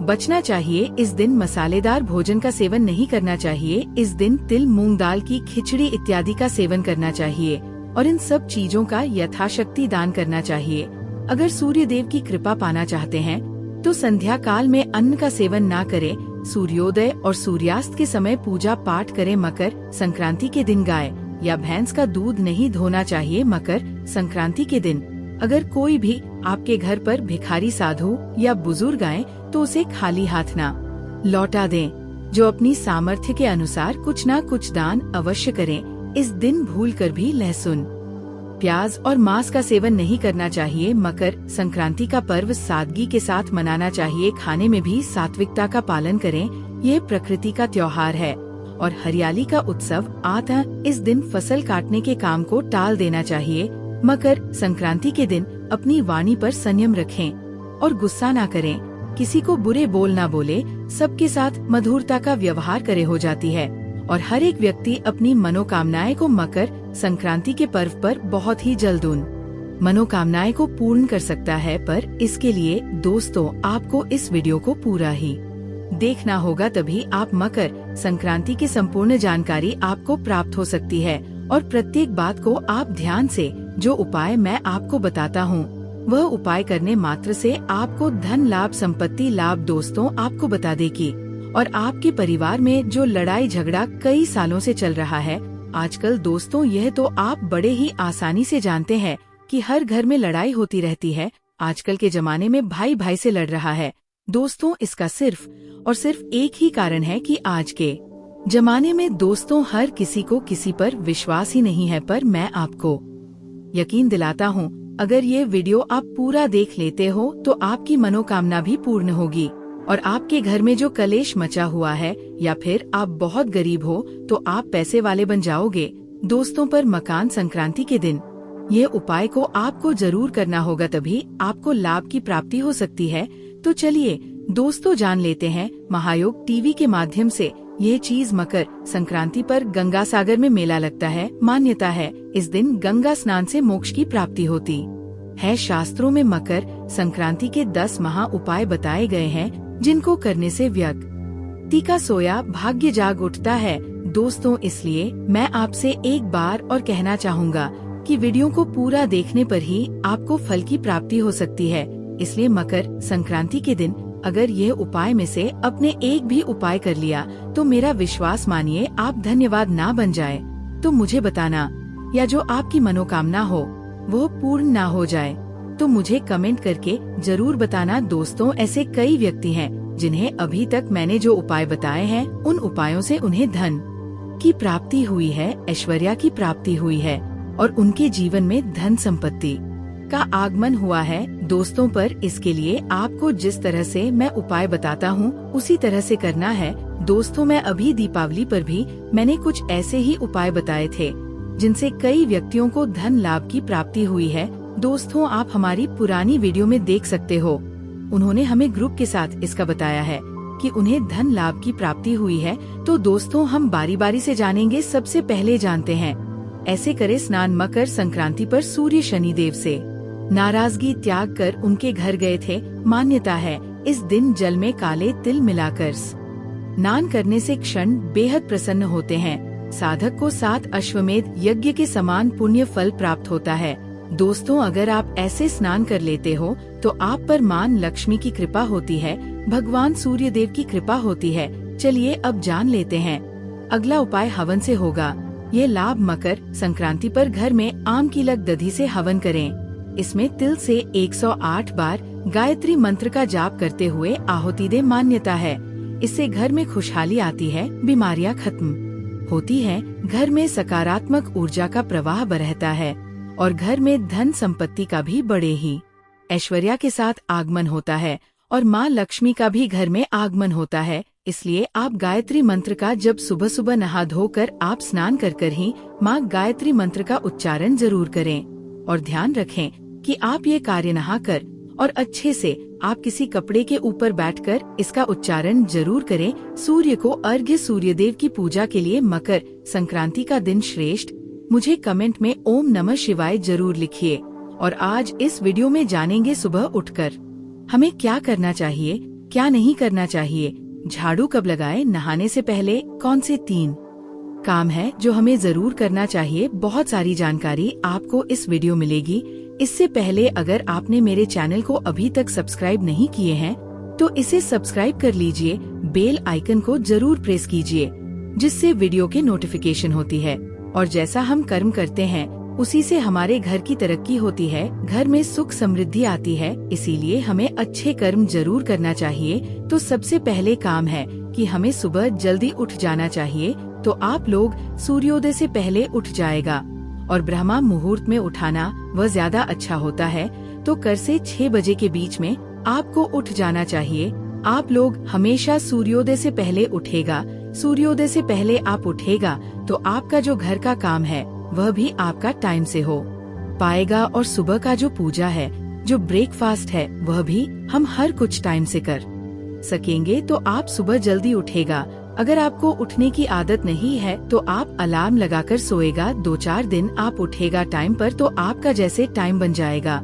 S1: बचना चाहिए। इस दिन मसालेदार भोजन का सेवन नहीं करना चाहिए। इस दिन तिल, मूंग दाल की खिचड़ी इत्यादि का सेवन करना चाहिए और इन सब चीजों का यथाशक्ति दान करना चाहिए। अगर सूर्य देव की कृपा पाना चाहते हैं तो संध्या काल में अन्न का सेवन ना करें। सूर्योदय और सूर्यास्त के समय पूजा पाठ करें। मकर संक्रांति के दिन गाय या भैंस का दूध नहीं धोना चाहिए। मकर संक्रांति के दिन अगर कोई भी आपके घर पर भिखारी, साधु या बुजुर्ग आए तो उसे खाली हाथ ना लौटा दें। जो अपनी सामर्थ्य के अनुसार कुछ ना कुछ दान अवश्य करें। इस दिन भूलकर भी लहसुन, प्याज और मांस का सेवन नहीं करना चाहिए। मकर संक्रांति का पर्व सादगी के साथ मनाना चाहिए। खाने में भी सात्विकता का पालन करें। ये प्रकृति का त्योहार है और हरियाली का उत्सव आता। इस दिन फसल काटने के काम को टाल देना चाहिए। मकर संक्रांति के दिन अपनी वाणी पर संयम रखें और गुस्सा ना करें। किसी को बुरे बोल ना बोले। सबके साथ मधुरता का व्यवहार करे हो जाती है और हर एक व्यक्ति अपनी मनोकामनाएं को मकर संक्रांति के पर्व पर बहुत ही जल्द उन मनोकामनाएं को पूर्ण कर सकता है। पर इसके लिए दोस्तों आपको इस वीडियो को पूरा ही देखना होगा, तभी आप मकर संक्रांति की संपूर्ण जानकारी आपको प्राप्त हो सकती है। और प्रत्येक बात को आप ध्यान से, जो उपाय मैं आपको बताता हूँ वह उपाय करने मात्र से आपको धन लाभ, संपत्ति लाभ दोस्तों आपको बता देगी। और आपके परिवार में जो लड़ाई झगड़ा कई सालों से चल रहा है आजकल दोस्तों, यह तो आप बड़े ही आसानी से जानते हैं कि हर घर में लड़ाई होती रहती है। आजकल के जमाने में भाई भाई से लड़ रहा है दोस्तों। इसका सिर्फ और सिर्फ एक ही कारण है कि आज के जमाने में दोस्तों हर किसी को किसी पर विश्वास ही नहीं है। पर मैं आपको यकीन दिलाता हूँ, अगर ये वीडियो आप पूरा देख लेते हो तो आपकी मनोकामना भी पूर्ण होगी और आपके घर में जो कलेश मचा हुआ है या फिर आप बहुत गरीब हो तो आप पैसे वाले बन जाओगे दोस्तों। पर मकर संक्रांति के दिन ये उपाय को आपको जरूर करना होगा, तभी आपको लाभ की प्राप्ति हो सकती है। तो चलिए दोस्तों जान लेते हैं। महायोग टीवी के माध्यम से ये चीज मकर संक्रांति पर गंगा सागर में मेला लगता है। मान्यता है इस दिन गंगा स्नान से मोक्ष की प्राप्ति होती है। शास्त्रों में मकर संक्रांति के 10 महा उपाय बताए गए हैं जिनको करने से व्यक्ति का सोया भाग्य जाग उठता है दोस्तों। इसलिए मैं आपसे एक बार और कहना चाहूँगा कि वीडियो को पूरा देखने पर ही आपको फल की प्राप्ति हो सकती है। इसलिए मकर संक्रांति के दिन अगर ये उपाय में से अपने एक भी उपाय कर लिया तो मेरा विश्वास मानिए आप धन्यवाद ना बन जाए तो मुझे बताना, या जो आपकी मनोकामना हो वो पूर्ण ना हो जाए तो मुझे कमेंट करके जरूर बताना दोस्तों। ऐसे कई व्यक्ति हैं जिन्हें अभी तक मैंने जो उपाय बताए हैं उन उपायों से उन्हें धन की प्राप्ति हुई है, ऐश्वर्य की प्राप्ति हुई है और उनके जीवन में धन संपत्ति का आगमन हुआ है दोस्तों। पर इसके लिए आपको जिस तरह से मैं उपाय बताता हूँ उसी तरह से करना है दोस्तों। मैं अभी दीपावली पर भी मैंने कुछ ऐसे ही उपाय बताए थे जिनसे कई व्यक्तियों को धन लाभ की प्राप्ति हुई है दोस्तों। आप हमारी पुरानी वीडियो में देख सकते हो, उन्होंने हमें ग्रुप के साथ इसका बताया है कि उन्हें धन लाभ की प्राप्ति हुई है। तो दोस्तों हम बारी बारी से जानेंगे। सबसे पहले जानते हैं, ऐसे करे स्नान। मकर संक्रांति पर सूर्य शनिदेव से नाराजगी त्याग कर उनके घर गए थे। मान्यता है इस दिन जल में काले तिल मिलाकर स्नान करने से क्षण बेहद प्रसन्न होते हैं। साधक को 7 अश्वमेध यज्ञ के समान पुण्य फल प्राप्त होता है दोस्तों। अगर आप ऐसे स्नान कर लेते हो तो आप पर मां लक्ष्मी की कृपा होती है, भगवान सूर्य देव की कृपा होती है। चलिए अब जान लेते हैं। अगला उपाय हवन से होगा। ये लाभ मकर संक्रांति पर घर में आम की लग दधी से हवन करें। इसमें तिल से 108 बार गायत्री मंत्र का जाप करते हुए आहुति दे। मान्यता है इससे घर में खुशहाली आती है, बीमारियां खत्म होती हैं, घर में सकारात्मक ऊर्जा का प्रवाह बरहता है और घर में धन संपत्ति का भी बड़े ही ऐश्वर्य के साथ आगमन होता है और माँ लक्ष्मी का भी घर में आगमन होता है। इसलिए आप गायत्री मंत्र का जब सुबह सुबह नहा धोकर आप स्नान कर ही माँ गायत्री मंत्र का उच्चारण जरूर करें और ध्यान रखें कि आप ये कार्य नहाकर और अच्छे से आप किसी कपड़े के ऊपर बैठकर इसका उच्चारण जरूर करें। सूर्य को अर्घ्य, सूर्य देव की पूजा के लिए मकर संक्रांति का दिन श्रेष्ठ। मुझे कमेंट में ओम नमः शिवाय जरूर लिखिए। और आज इस वीडियो में जानेंगे सुबह उठकर हमें क्या करना चाहिए। क्या नहीं करना चाहिए, झाड़ू कब लगाएं, नहाने से पहले, कौन से 3 काम है जो हमें जरूर करना चाहिए। बहुत सारी जानकारी आपको इस वीडियो मिलेगी। इससे पहले अगर आपने मेरे चैनल को अभी तक सब्सक्राइब नहीं किए हैं तो इसे सब्सक्राइब कर लीजिए, बेल आइकन को जरूर प्रेस कीजिए जिससे वीडियो के नोटिफिकेशन होती है। और जैसा हम कर्म करते हैं उसी से हमारे घर की तरक्की होती है, घर में सुख समृद्धि आती है। इसीलिए हमें अच्छे कर्म जरूर करना चाहिए। तो सबसे पहले काम है कि हमें सुबह जल्दी उठ जाना चाहिए। तो आप लोग सूर्योदय से पहले उठ जाएगा और ब्रह्मा मुहूर्त में उठाना वह ज्यादा अच्छा होता है। तो कर से 6 बजे के बीच में आपको उठ जाना चाहिए। आप लोग हमेशा सूर्योदय से पहले उठेगा। सूर्योदय से पहले आप उठेगा तो आपका जो घर का काम है वह भी आपका टाइम से हो पाएगा। और सुबह का जो पूजा है, जो ब्रेकफास्ट है, वह भी हम हर कुछ टाइम से कर सकेंगे। तो आप सुबह जल्दी उठेगा। अगर आपको उठने की आदत नहीं है तो आप अलार्म लगाकर सोएगा। 2-4 दिन आप उठेगा टाइम पर तो आपका जैसे टाइम बन जाएगा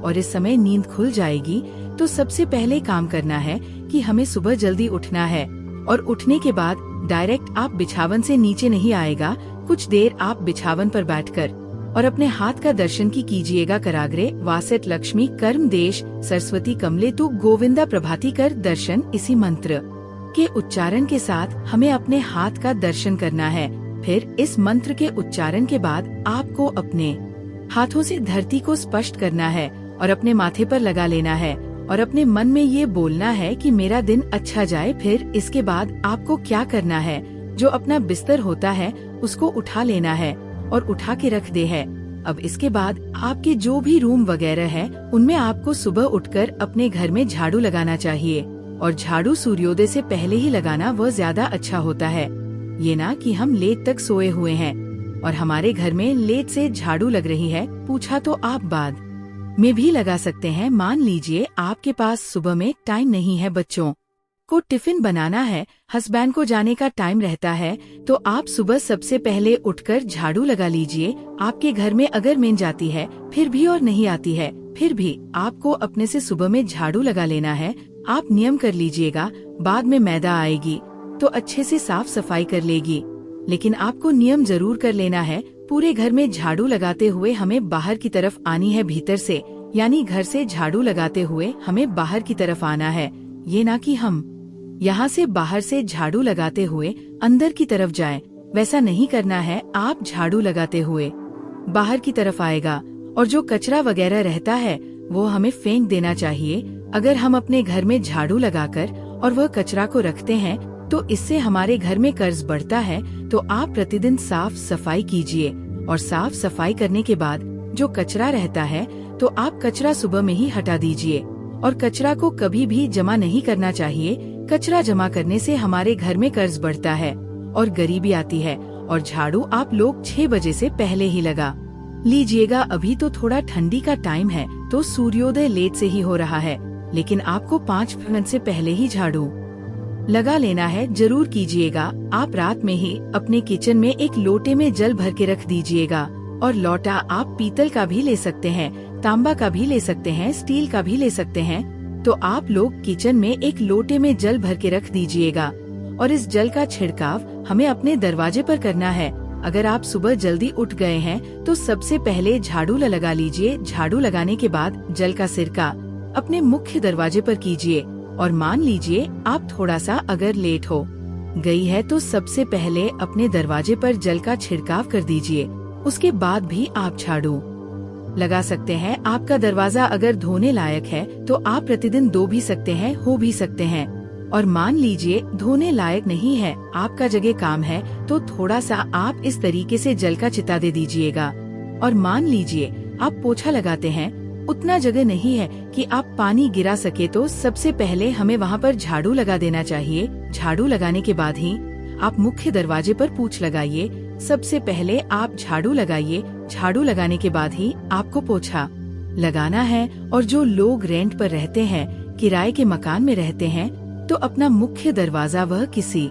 S1: और इस समय नींद खुल जाएगी। तो सबसे पहले काम करना है कि हमें सुबह जल्दी उठना है और उठने के बाद डायरेक्ट आप बिछावन से नीचे नहीं आएगा। कुछ देर आप बिछावन पर बैठकर और अपने हाथ का दर्शन की कीजिएगा। कराग्रे वासेट लक्ष्मी कर्म देश सरस्वती कमले तु गोविंदा प्रभाती कर दर्शन। इसी मंत्र के उच्चारण के साथ हमें अपने हाथ का दर्शन करना है। फिर इस मंत्र के उच्चारण के बाद आपको अपने हाथों से धरती को स्पर्श करना है और अपने माथे पर लगा लेना है और अपने मन में ये बोलना है कि मेरा दिन अच्छा जाए। फिर इसके बाद आपको क्या करना है, जो अपना बिस्तर होता है उसको उठा लेना है और उठा के रख दे है। अब इसके बाद आपके जो भी रूम वगैरह है उनमें आपको सुबह उठकर अपने घर में झाड़ू लगाना चाहिए। और झाड़ू सूर्योदय से पहले ही लगाना वह ज्यादा अच्छा होता है। ये ना कि हम लेट तक सोए हुए हैं और हमारे घर में लेट से झाड़ू लग रही है, पूछा तो आप बाद में भी लगा सकते हैं। मान लीजिए आपके पास सुबह में टाइम नहीं है, बच्चों को टिफिन बनाना है, हस्बैंड को जाने का टाइम रहता है, तो आप सुबह सबसे पहले उठकर झाड़ू लगा लीजिए। आपके घर में अगर मेन जाती है फिर भी और नहीं आती है फिर भी आपको अपने से सुबह में झाड़ू लगा लेना है। आप नियम कर लीजिएगा, बाद में मैदा आएगी तो अच्छे से साफ सफाई कर लेगी, लेकिन आपको नियम जरूर कर लेना है। पूरे घर में झाड़ू लगाते हुए हमें बाहर की तरफ आनी है, भीतर से, यानी घर से झाड़ू लगाते हुए हमें बाहर की तरफ आना है। ये ना कि हम यहाँ से बाहर से झाड़ू लगाते हुए अंदर की तरफ जाएं, वैसा नहीं करना है। आप झाड़ू लगाते हुए बाहर की तरफ आएगा और जो कचरा वगैरह रहता है वो हमें फेंक देना चाहिए। अगर हम अपने घर में झाड़ू लगाकर और वह कचरा को रखते हैं तो इससे हमारे घर में कर्ज बढ़ता है। तो आप प्रतिदिन साफ सफाई कीजिए और साफ सफाई करने के बाद जो कचरा रहता है तो आप कचरा सुबह में ही हटा दीजिए। और कचरा को कभी भी जमा नहीं करना चाहिए। कचरा जमा करने से हमारे घर में कर्ज बढ़ता है और गरीबी आती है। और झाड़ू आप लोग 6 बजे से पहले ही लगा लीजिएगा। अभी तो थोड़ा ठंडी का टाइम है तो सूर्योदय लेट से ही हो रहा है, लेकिन आपको 5 मिनट से पहले ही झाड़ू लगा लेना है। जरूर कीजिएगा। आप रात में ही अपने किचन में एक लोटे में जल भर के रख दीजिएगा। और लोटा आप पीतल का भी ले सकते हैं, तांबा का भी ले सकते हैं, स्टील का भी ले सकते हैं। तो आप लोग किचन में एक लोटे में जल भर के रख दीजिएगा और इस जल का छिड़काव हमें अपने दरवाजे पर करना है। अगर आप सुबह जल्दी उठ गए हैं तो सबसे पहले झाड़ू लगा लीजिए। झाड़ू लगाने के बाद जल का सिरका अपने मुख्य दरवाजे पर कीजिए। और मान लीजिए आप थोड़ा सा अगर लेट हो गई है तो सबसे पहले अपने दरवाजे पर जल का छिड़काव कर दीजिए। उसके बाद भी आप झाड़ू लगा सकते हैं। आपका दरवाजा अगर धोने लायक है तो आप प्रतिदिन धो भी सकते हैं, हो भी सकते हैं। और मान लीजिए धोने लायक नहीं है, आपका जगह काम है, तो थोड़ा सा आप इस तरीके से जल का चिता दे दीजिएगा। और मान लीजिए आप पोछा लगाते हैं, उतना जगह नहीं है कि आप पानी गिरा सके, तो सबसे पहले हमें वहाँ पर झाड़ू लगा देना चाहिए। झाड़ू लगाने के बाद ही आप मुख्य दरवाजे पर पूछ लगाइए। सबसे पहले आप झाड़ू लगाइए। झाड़ू लगाने के बाद ही आपको पोछा लगाना है। और जो लोग रेंट पर रहते हैं, किराए के मकान में रहते हैं, तो अपना मुख्य दरवाजा वह किसी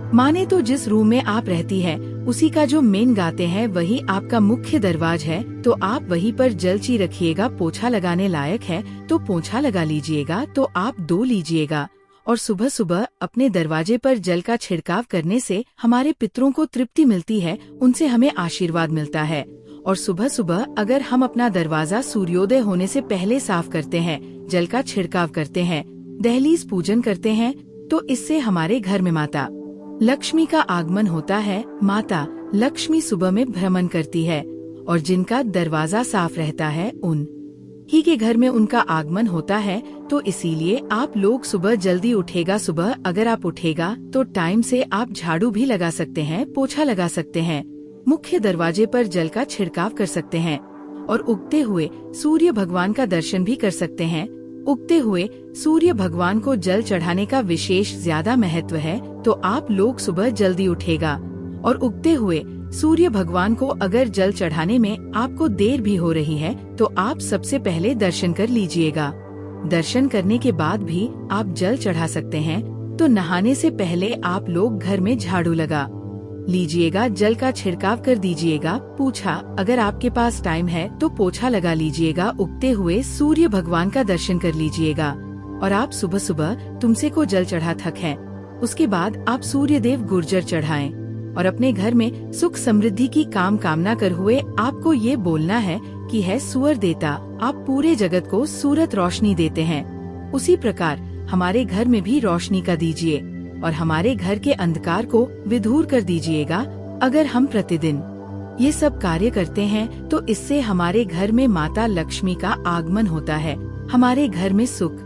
S1: माने तो जिस रूम में आप रहती है उसी का जो मेन गाते हैं वही आपका मुख्य दरवाजा है, तो आप वहीं पर जलची रखिएगा। पोछा लगाने लायक है तो पोछा लगा लीजिएगा, तो आप धो लीजिएगा। और सुबह सुबह अपने दरवाजे पर जल का छिड़काव करने से हमारे पितरों को तृप्ति मिलती है, उनसे हमें आशीर्वाद मिलता है। और सुबह सुबह अगर हम अपना दरवाजा सूर्योदय होने से पहले साफ करते हैं, जल का छिड़काव करते हैं, दहलीज पूजन करते हैं, तो इससे हमारे घर में माता लक्ष्मी का आगमन होता है। माता लक्ष्मी सुबह में भ्रमण करती है और जिनका दरवाजा साफ रहता है उन ही के घर में उनका आगमन होता है। तो इसीलिए आप लोग सुबह जल्दी उठेगा। सुबह अगर आप उठेगा तो टाइम से आप झाड़ू भी लगा सकते हैं, पोछा लगा सकते हैं, मुख्य दरवाजे पर जल का छिड़काव कर सकते हैं और उगते हुए सूर्य भगवान का दर्शन भी कर सकते हैं। उगते हुए सूर्य भगवान को जल चढ़ाने का विशेष ज्यादा महत्व है, तो आप लोग सुबह जल्दी उठेगा और उगते हुए सूर्य भगवान को अगर जल चढ़ाने में आपको देर भी हो रही है तो आप सबसे पहले दर्शन कर लीजिएगा। दर्शन करने के बाद भी आप जल चढ़ा सकते हैं। तो नहाने से पहले आप लोग घर में झाड़ू लगा लीजिएगा, जल का छिड़काव कर दीजिएगा। पूछा अगर आपके पास टाइम है तो पोछा लगा लीजिएगा। उगते हुए सूर्य भगवान का दर्शन कर लीजिएगा और आप सुबह सुबह तुमसे को जल चढ़ा थक है, उसके बाद आप सूर्य देव गुर्जर चढ़ाएं और अपने घर में सुख समृद्धि की कामना कर हुए आपको ये बोलना है कि है सुअर देता, आप पूरे जगत को सूरत रोशनी देते हैं। उसी प्रकार हमारे घर में भी रोशनी का दीजिए और हमारे घर के अंधकार को विधूर कर दीजिएगा। अगर हम प्रतिदिन ये सब कार्य करते हैं तो इससे हमारे घर में माता लक्ष्मी का आगमन होता है, हमारे घर में सुख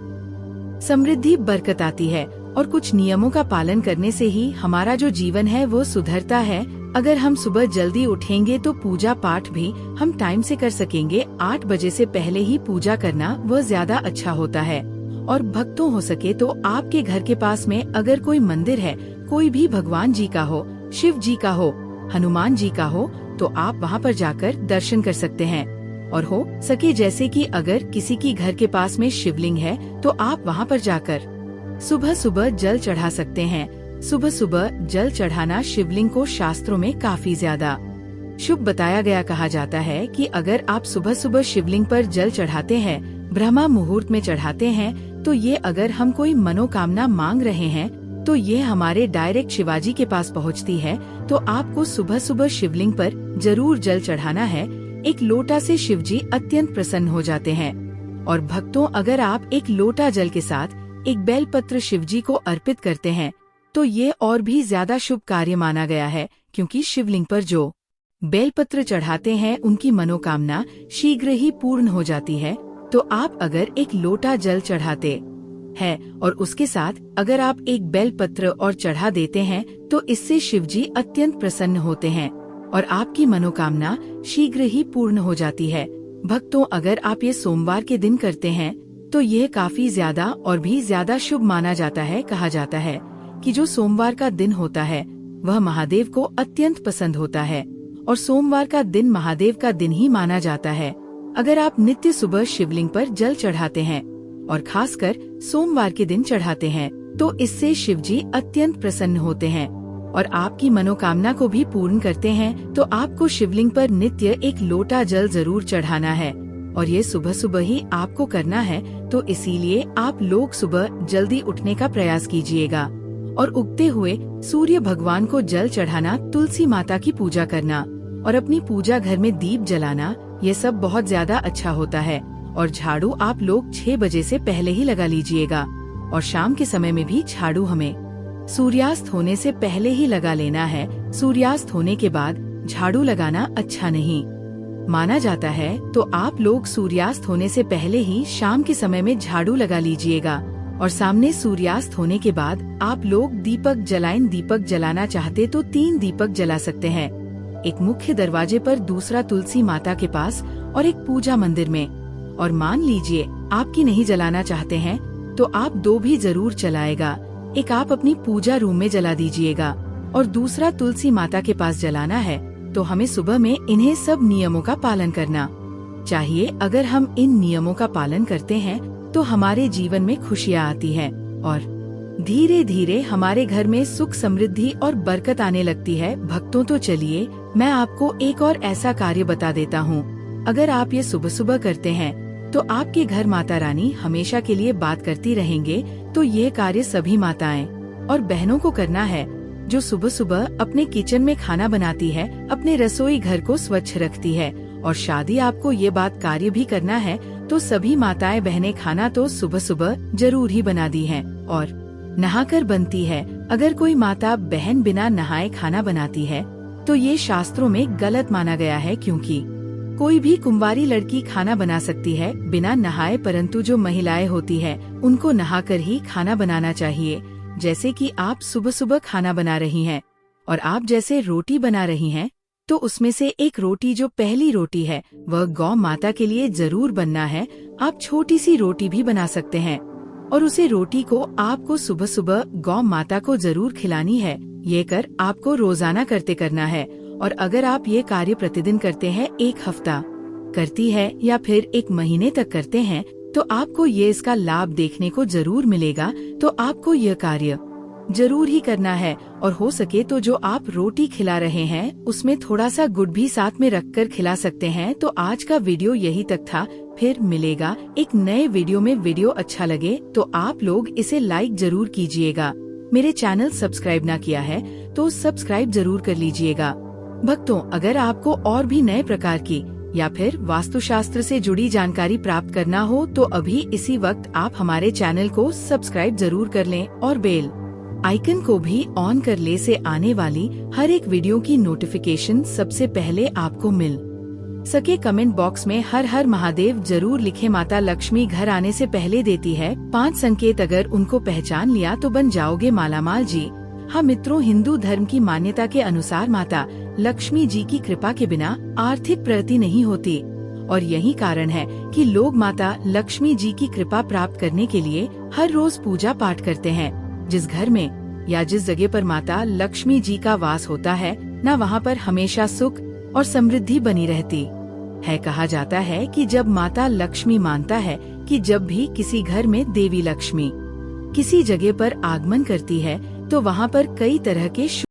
S1: समृद्धि बरकत आती है और कुछ नियमों का पालन करने से ही हमारा जो जीवन है वो सुधरता है। अगर हम सुबह जल्दी उठेंगे तो पूजा पाठ भी हम टाइम से कर सकेंगे। 8 बजे से पहले ही पूजा करना वह ज्यादा अच्छा होता है। और भक्तों हो सके तो आपके घर के पास में अगर कोई मंदिर है, कोई भी भगवान जी का हो, शिव जी का हो, हनुमान जी का हो, तो आप वहाँ पर जाकर दर्शन कर सकते हैं। और हो सके जैसे कि अगर किसी की घर के पास में शिवलिंग है तो आप वहाँ पर जाकर सुबह सुबह जल चढ़ा सकते हैं। सुबह सुबह जल चढ़ाना शिवलिंग को शास्त्रों में काफी ज्यादा शुभ बताया गया। कहा जाता है कि अगर आप सुबह सुबह शिवलिंग पर जल चढ़ाते हैं, ब्रह्मा मुहूर्त में चढ़ाते हैं, तो ये अगर हम कोई मनोकामना मांग रहे हैं तो ये हमारे डायरेक्ट शिवाजी के पास पहुंचती है। तो आपको सुबह सुबह शिवलिंग पर जरूर जल चढ़ाना है। एक लोटा से शिवजी अत्यंत प्रसन्न हो जाते हैं। और भक्तों अगर आप एक लोटा जल के साथ एक बेलपत्र शिवजी को अर्पित करते हैं तो ये और भी ज्यादा शुभ कार्य माना गया है, क्योंकि शिवलिंग पर जो बेलपत्र चढ़ाते हैं उनकी मनोकामना शीघ्र ही पूर्ण हो जाती है। तो आप अगर एक लोटा जल चढ़ाते हैं और उसके साथ अगर आप एक बेलपत्र और चढ़ा देते हैं तो इससे शिवजी अत्यंत प्रसन्न होते हैं और आपकी मनोकामना शीघ्र ही पूर्ण हो जाती है। भक्तों अगर आप ये सोमवार के दिन करते हैं तो यह काफी ज्यादा और भी ज्यादा शुभ माना जाता है। कहा जाता है कि जो सोमवार का दिन होता है वह महादेव को अत्यंत पसंद होता है और सोमवार का दिन महादेव का दिन ही माना जाता है। अगर आप नित्य सुबह शिवलिंग पर जल चढ़ाते हैं और खासकर सोमवार के दिन चढ़ाते हैं तो इससे शिवजी अत्यंत प्रसन्न होते हैं और आपकी मनोकामना को भी पूर्ण करते हैं। तो आपको शिवलिंग पर नित्य एक लोटा जल जरूर चढ़ाना है और ये सुबह सुबह ही आपको करना है। तो इसीलिए आप लोग सुबह जल्दी उठने का प्रयास कीजिएगा और उगते हुए सूर्य भगवान को जल चढ़ाना, तुलसी माता की पूजा करना और अपनी पूजा घर में दीप जलाना, ये सब बहुत ज्यादा अच्छा होता है। और झाड़ू आप लोग 6 बजे से पहले ही लगा लीजिएगा और शाम के समय में भी झाड़ू हमें सूर्यास्त होने से पहले ही लगा लेना है। सूर्यास्त होने के बाद झाड़ू लगाना अच्छा नहीं माना जाता है। तो आप लोग सूर्यास्त होने से पहले ही शाम के समय में झाड़ू लगा लीजिएगा और सामने सूर्यास्त होने के बाद आप लोग दीपक जलाएं। दीपक जलाना चाहते तो 3 दीपक जला सकते हैं, एक मुख्य दरवाजे पर, दूसरा तुलसी माता के पास और एक पूजा मंदिर में। और मान लीजिए आपकी नहीं जलाना चाहते हैं तो आप 2 भी जरूर जलाएगा। एक आप अपनी पूजा रूम में जला दीजिएगा और दूसरा तुलसी माता के पास जलाना है। तो हमें सुबह में इन्हें सब नियमों का पालन करना चाहिए। अगर हम इन नियमों का पालन करते हैं तो हमारे जीवन में खुशियाँ आती हैं और धीरे धीरे हमारे घर में सुख समृद्धि और बरकत आने लगती है। भक्तों तो चलिए मैं आपको एक और ऐसा कार्य बता देता हूँ। अगर आप ये सुबह सुबह करते हैं तो आपके घर माता रानी हमेशा के लिए बात करती रहेंगे। तो ये कार्य सभी माताएं और बहनों को करना है, जो सुबह सुबह अपने किचन में खाना बनाती है, अपने रसोई घर को स्वच्छ रखती है। और शादी आपको ये बात कार्य भी करना है, तो सभी माताएं बहनें खाना तो सुबह सुबह जरूर ही बना दी है और नहाकर बनती है। अगर कोई माता बहन बिना नहाए खाना बनाती है तो ये शास्त्रों में गलत माना गया है, क्योंकि कोई भी कुंवारी लड़की खाना बना सकती है बिना नहाए, परंतु जो महिलाएं होती है उनको नहाकर ही खाना बनाना चाहिए। जैसे कि आप सुबह सुबह खाना बना रही हैं और आप जैसे रोटी बना रही हैं, तो उसमें से एक रोटी, जो पहली रोटी है, वह गौ माता के लिए जरूर बनना है। आप छोटी सी रोटी भी बना सकते हैं और उसे रोटी को आपको सुबह सुबह गौ माता को जरूर खिलानी है। ये कर आपको रोजाना करना है। और अगर आप ये कार्य प्रतिदिन करते हैं, एक हफ्ता करती है या फिर एक महीने तक करते हैं, तो आपको ये इसका लाभ देखने को जरूर मिलेगा। तो आपको यह कार्य जरूर ही करना है। और हो सके तो जो आप रोटी खिला रहे हैं उसमें थोड़ा सा गुड़ भी साथ में रखकर खिला सकते हैं। तो आज का वीडियो यही तक था, फिर मिलेगा एक नए वीडियो में। वीडियो अच्छा लगे तो आप लोग इसे लाइक जरूर कीजिएगा। मेरे चैनल सब्सक्राइब ना किया है तो सब्सक्राइब जरूर कर लीजिएगा। भक्तों, अगर आपको और भी नए प्रकार की या फिर वास्तुशास्त्र से जुड़ी जानकारी प्राप्त करना हो तो अभी इसी वक्त आप हमारे चैनल को सब्सक्राइब जरूर कर लें और बेल आइकन को भी ऑन कर ले, से आने वाली हर एक वीडियो की नोटिफिकेशन सबसे पहले आपको मिल सके। कमेंट बॉक्स में हर हर महादेव जरूर लिखें। माता लक्ष्मी घर आने से पहले देती है 5 संकेत, अगर उनको पहचान लिया तो बन जाओगे मालामाल जी। हाँ मित्रों, हिंदू धर्म की मान्यता के अनुसार माता लक्ष्मी जी की कृपा के बिना आर्थिक प्रगति नहीं होती और यही कारण है कि लोग माता लक्ष्मी जी की कृपा प्राप्त करने के लिए हर रोज पूजा पाठ करते हैं। जिस घर में या जिस जगह पर माता लक्ष्मी जी का वास होता है, न वहाँ पर हमेशा सुख और समृद्धि बनी रहती है। कहा जाता है कि जब माता लक्ष्मी मानता है कि जब भी किसी घर में देवी लक्ष्मी किसी जगह पर आगमन करती है तो वहाँ पर कई तरह के